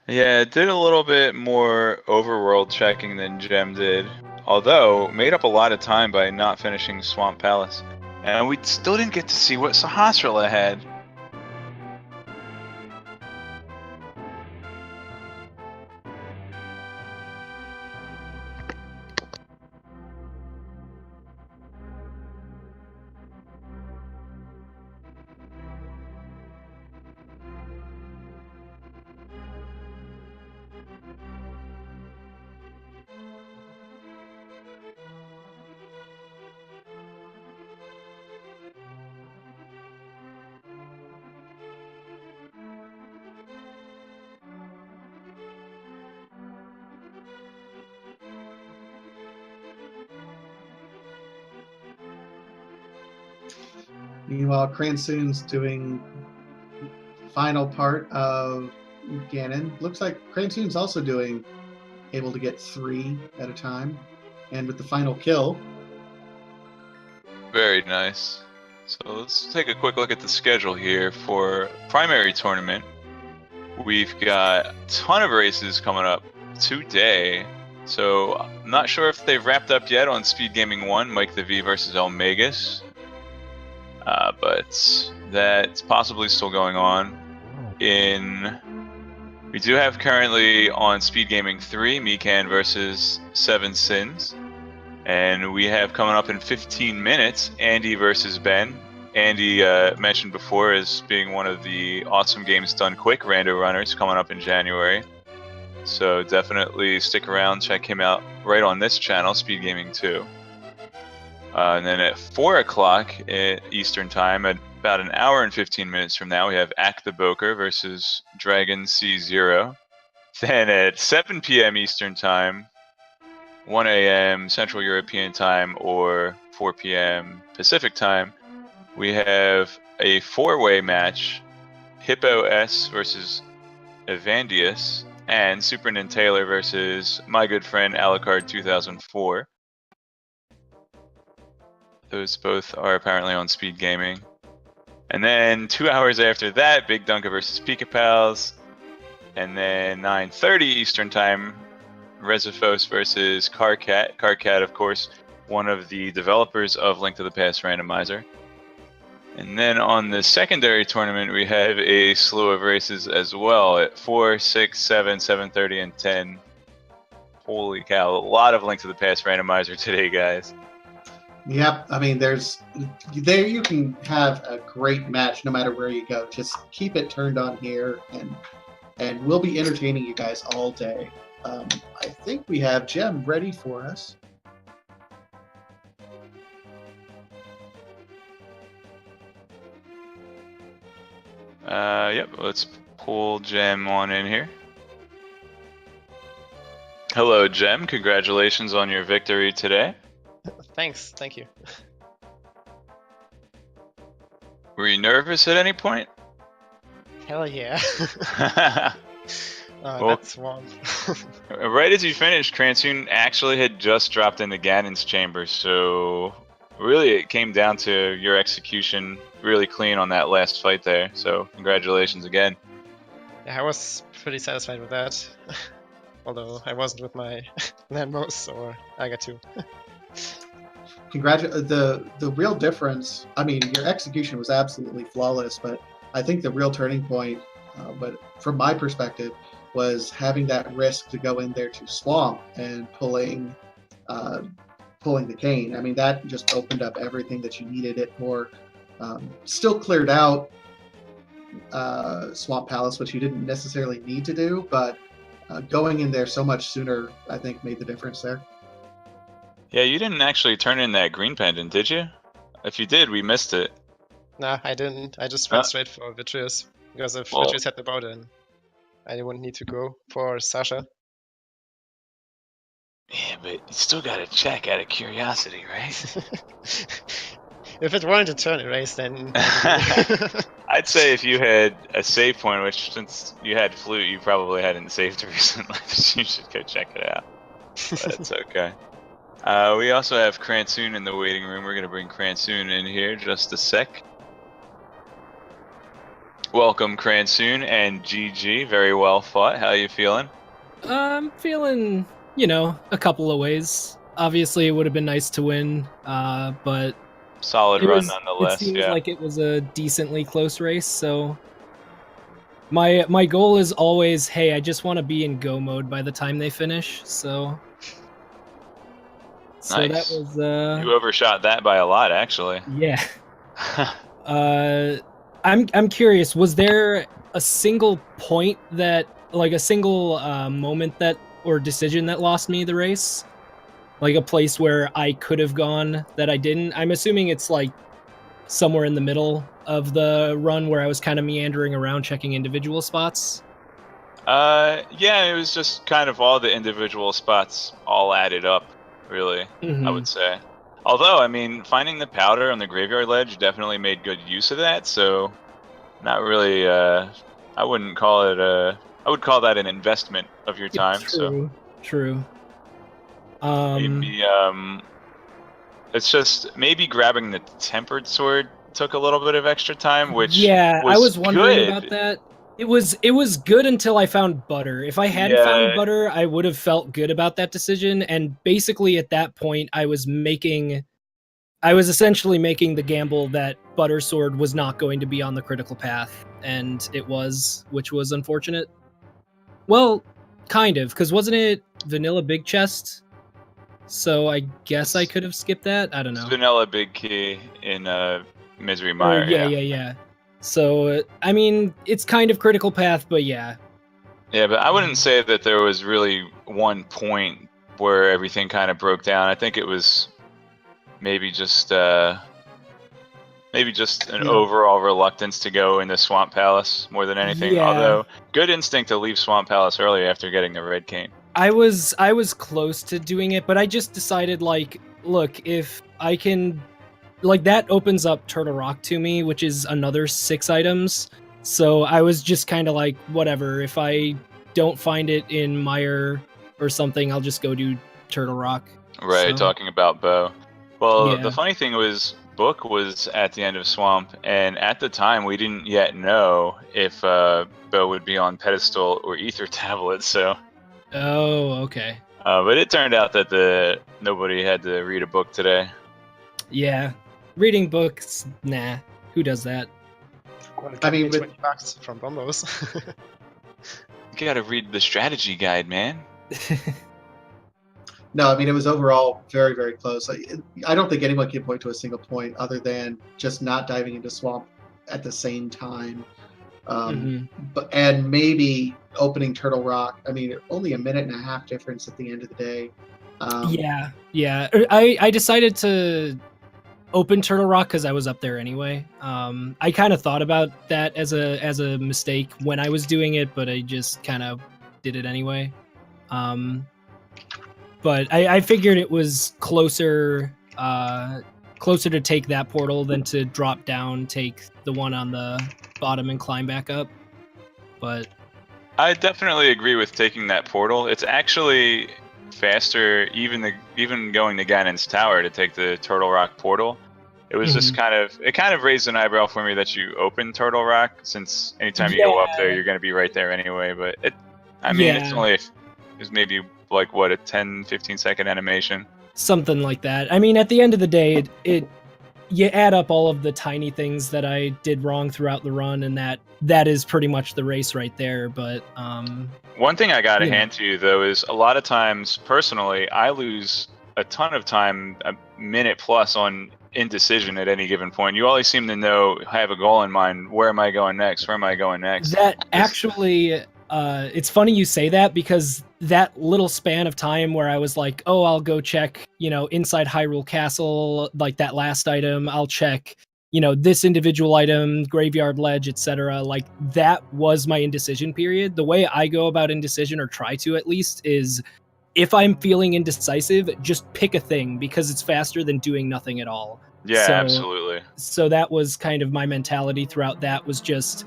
Yeah, it did a little bit more overworld checking than Jem did. Although, made up a lot of time by not finishing Swamp Palace. And we still didn't get to see what Sahasrara had. Meanwhile, Cransoon's doing final part of Ganon. Looks like Cransoon's also able to get 3 at a time. And with the final kill. Very nice. So let's take a quick look at the schedule here for primary tournament. We've got a ton of races coming up today. So I'm not sure if they've wrapped up yet on Speed Gaming 1, Mike the V versus Elmagus. But that's possibly still going on. We do have currently on Speed Gaming 3, Mikan versus 7 Sins. And we have coming up in 15 minutes, Andy versus Ben. Andy mentioned before as being one of the awesome games done quick rando runners coming up in January. So definitely stick around, check him out right on this channel, Speed Gaming 2. And then at 4 o'clock Eastern Time, at about an hour and 15 minutes from now, we have Act the Boker versus Dragon C0. Then at 7 p.m. Eastern Time, 1 a.m. Central European Time, or 4 p.m. Pacific Time, we have a 4-way match, Hippo S versus Evandius, and Superman Taylor versus my good friend Alucard 2004. Those both are apparently on Speed Gaming. And then 2 hours after that, Big Dunker versus Pika Pals. And then 9:30 Eastern Time, Resifos versus Carcat. Carcat, of course, one of the developers of Link to the Past Randomizer. And then on the secondary tournament, we have a slew of races as well at 4, 6, 7, 7:30, and 10. Holy cow, a lot of Link to the Past Randomizer today, guys. Yep, there you can have a great match no matter where you go. Just keep it turned on here, and we'll be entertaining you guys all day. I think we have Jem ready for us. Yep, let's pull Jem on in here. Hello, Jem. Congratulations on your victory today. Thanks, thank you. Were you nervous at any point? Hell yeah. Well, that's one. right as you finished, Cransoon actually had just dropped into Ganon's chamber, so really it came down to your execution really clean on that last fight there, so congratulations again. Yeah, I was pretty satisfied with that. Although I wasn't with my landmost, so I got 2. The real difference, your execution was absolutely flawless, but I think the real turning point But from my perspective, was having that risk to go in there to swamp and pulling the cane. I mean, that just opened up everything that you needed it for. Still cleared out Swamp Palace, which you didn't necessarily need to do, but going in there so much sooner, I think, made the difference there. Yeah, you didn't actually turn in that green pendant, did you? If you did, we missed it. Nah, I didn't. I just went straight for Vitreous. Because if Vitreous had the bow, then I wouldn't need to go for Sasha. Yeah, but you still gotta check out of curiosity, right? If it weren't a turn erase, then... I'd say if you had a save point, which since you had Flute, you probably hadn't saved recently, you should go check it out. But it's okay. We also have Cransoon in the waiting room. We're going to bring Cransoon in here just a sec. Welcome, Cransoon and GG. Very well fought. How are you feeling? I'm feeling, a couple of ways. Obviously, it would have been nice to win, but... Solid run nonetheless. It seems like it was a decently close race, so... My goal is always, hey, I just want to be in go mode by the time they finish, so... So nice. That was you overshot that by a lot, actually. Yeah. I'm curious, was there a single point that, like a single moment that, or decision that lost me the race? Like a place where I could have gone that I didn't? I'm assuming it's like somewhere in the middle of the run where I was kind of meandering around checking individual spots. Yeah, it was just kind of all the individual spots all added up. Really, I would say. Although, I mean, finding the powder on the graveyard ledge definitely made good use of that, so not really, I wouldn't call it I would call that an investment of your time. True. Maybe, it's just, maybe grabbing the tempered sword took a little bit of extra time, which I was wondering good. about that. It was good until I found butter. If I hadn't found butter, I would have felt good about that decision. And basically at that point, I was essentially making the gamble that butter sword was not going to be on the critical path. And it was, which was unfortunate. Well, kind of, because wasn't it vanilla big chest? So I guess I could have skipped that. I don't know. It's vanilla big key in Misery Mire. Yeah. So, I mean, it's kind of critical path, but yeah. Yeah, but I wouldn't say that there was really one point where everything kind of broke down. I think it was maybe just an overall reluctance to go into Swamp Palace more than anything. Yeah. Although, good instinct to leave Swamp Palace early after getting the red cane. I was close to doing it, but I just decided, like, look, if I can... Like, that opens up Turtle Rock to me, which is another 6 items. So I was just kind of like, whatever. If I don't find it in Mire or something, I'll just go do Turtle Rock. Right, So, talking about Bow. Well, Yeah. the funny thing was, Book was at the end of Swamp, and at the time we didn't yet know if Bow would be on Pedestal or Ether Tablet, so... Oh, okay. But it turned out that nobody had to read a book today. Yeah. Reading books, nah. Who does that? Well, I mean, $20 from Bombos. You gotta read the strategy guide, man. No, I mean, it was overall very, very close. I don't think anyone can point to a single point other than just not diving into Swamp at the same time. And maybe opening Turtle Rock. I mean, only a minute and a half difference at the end of the day. Yeah. I decided to open Turtle Rock because I was up there anyway. I kind of thought about that as a mistake when I was doing it, but I just kind of did it anyway. But I figured it was closer to take that portal than to drop down, take the one on the bottom and climb back up. But I definitely agree with taking that portal. It's actually faster, even going to Ganon's Tower to take the Turtle Rock portal. It was just kind of raised an eyebrow for me that you open Turtle Rock, since anytime you go up there, you're going to be right there anyway. But it's maybe like a 10-15 second animation. Something like that. I mean, at the end of the day, it you add up all of the tiny things that I did wrong throughout the run, and that is pretty much the race right there. But one thing I gotta you know. hand to you though is a lot of times, personally, I lose a ton of time, a minute plus on indecision at any given point. You always seem to know, have a goal in mind. Where am I going next? Where am I going next? That actually, it's funny you say that, because that little span of time where I was like, oh, I'll go check, inside Hyrule Castle, like that last item, I'll check, this individual item, graveyard ledge, etc. Like that was my indecision period. The way I go about indecision, or try to at least, is if I'm feeling indecisive, just pick a thing, because it's faster than doing nothing at all. Yeah, So, absolutely. So that was kind of my mentality throughout that, was just,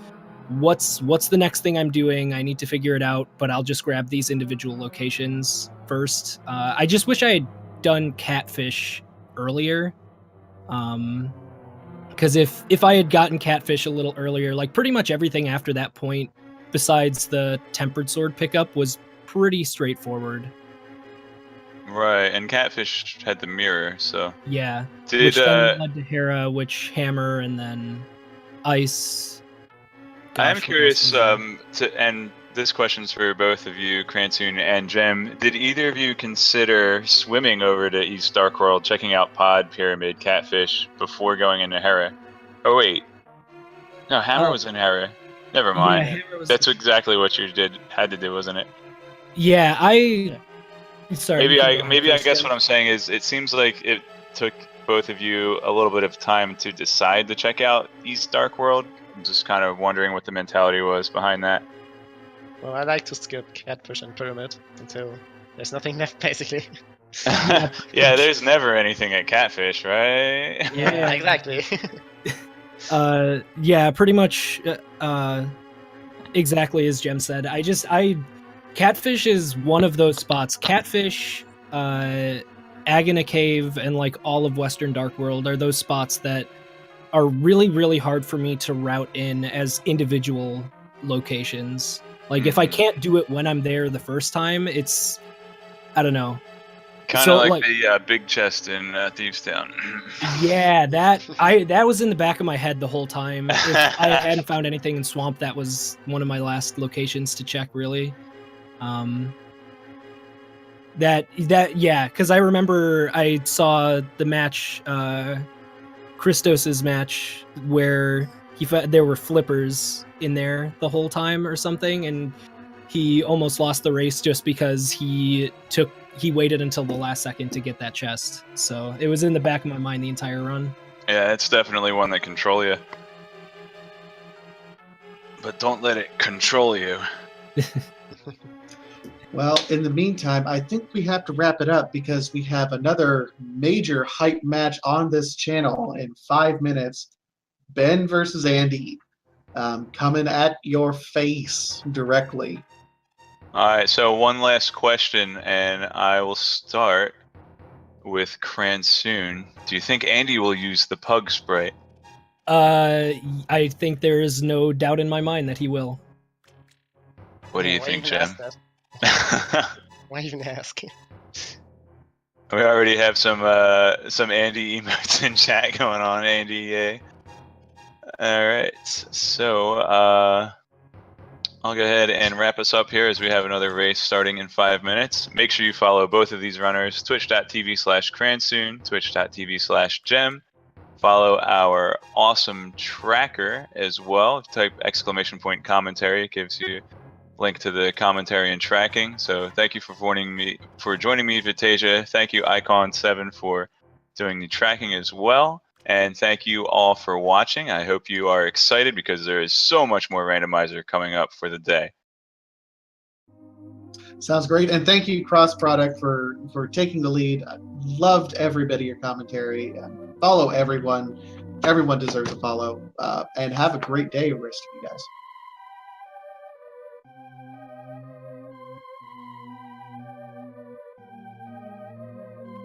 what's the next thing I'm doing? I need to figure it out, but I'll just grab these individual locations first. I just wish I had done Catfish earlier. Because if I had gotten Catfish a little earlier, like pretty much everything after that point, besides the Tempered Sword pickup, was pretty straightforward. Right, and Catfish had the mirror, so Yeah. did Which then led to Hera, which Hammer, and then Ice. I am Gosh, what curious, else was there? and this question's for both of you, Cransoon and Jem. Did either of you consider swimming over to East Dark World, checking out Pod, Pyramid, Catfish before going into Hera? Oh wait, no, Hammer was in Hera. Never mind. Yeah, Hammer was. That's exactly what you had to do, wasn't it? Yeah, Sorry. Maybe I guess what I'm saying is, it seems like it took both of you a little bit of time to decide to check out East Dark World. I'm just kind of wondering what the mentality was behind that. Well, I like to skip Catfish and Pyramid until there's nothing left, basically. Yeah, there's never anything at Catfish, right? Yeah, exactly. Yeah, pretty much exactly as Jem said. Catfish is one of those spots. Catfish, Agana Cave, and like all of Western Dark World are those spots that are really, really hard for me to route in as individual locations. Like if I can't do it when I'm there the first time, it's, I don't know. Kind of like the big chest in Thieves Town. Yeah, that was in the back of my head the whole time. If I hadn't found anything in Swamp, that was one of my last locations to check, really. Because I remember I saw the match, Christos's match, where there were flippers in there the whole time or something, and he almost lost the race just because he waited until the last second to get that chest. So it was in the back of my mind the entire run. Yeah, it's definitely one that control you. But don't let it control you. Well, in the meantime, I think we have to wrap it up, because we have another major hype match on this channel in 5 minutes. Ben versus Andy, coming at your face directly. All right, so one last question, and I will start with Cransoon. Do you think Andy will use the pug spray? I think there is no doubt in my mind that he will. What do you think, Jem? Why even ask? We already have some Andy emotes in chat going on. Andy, yay! All right, so I'll go ahead and wrap us up here as we have another race starting in 5 minutes. Make sure you follow both of these runners: twitch.tv/Cransoon, twitch.tv/Jem. Follow our awesome tracker as well. Type !commentary. It gives you link to the commentary and tracking. So thank you for joining me, Vitasia. Thank you, Icon7, for doing the tracking as well. And thank you all for watching. I hope you are excited, because there is so much more Randomizer coming up for the day. Sounds great. And thank you, Cross Product, for taking the lead. I loved every bit of your commentary. Follow everyone. Everyone deserves a follow. And have a great day, rest of you guys.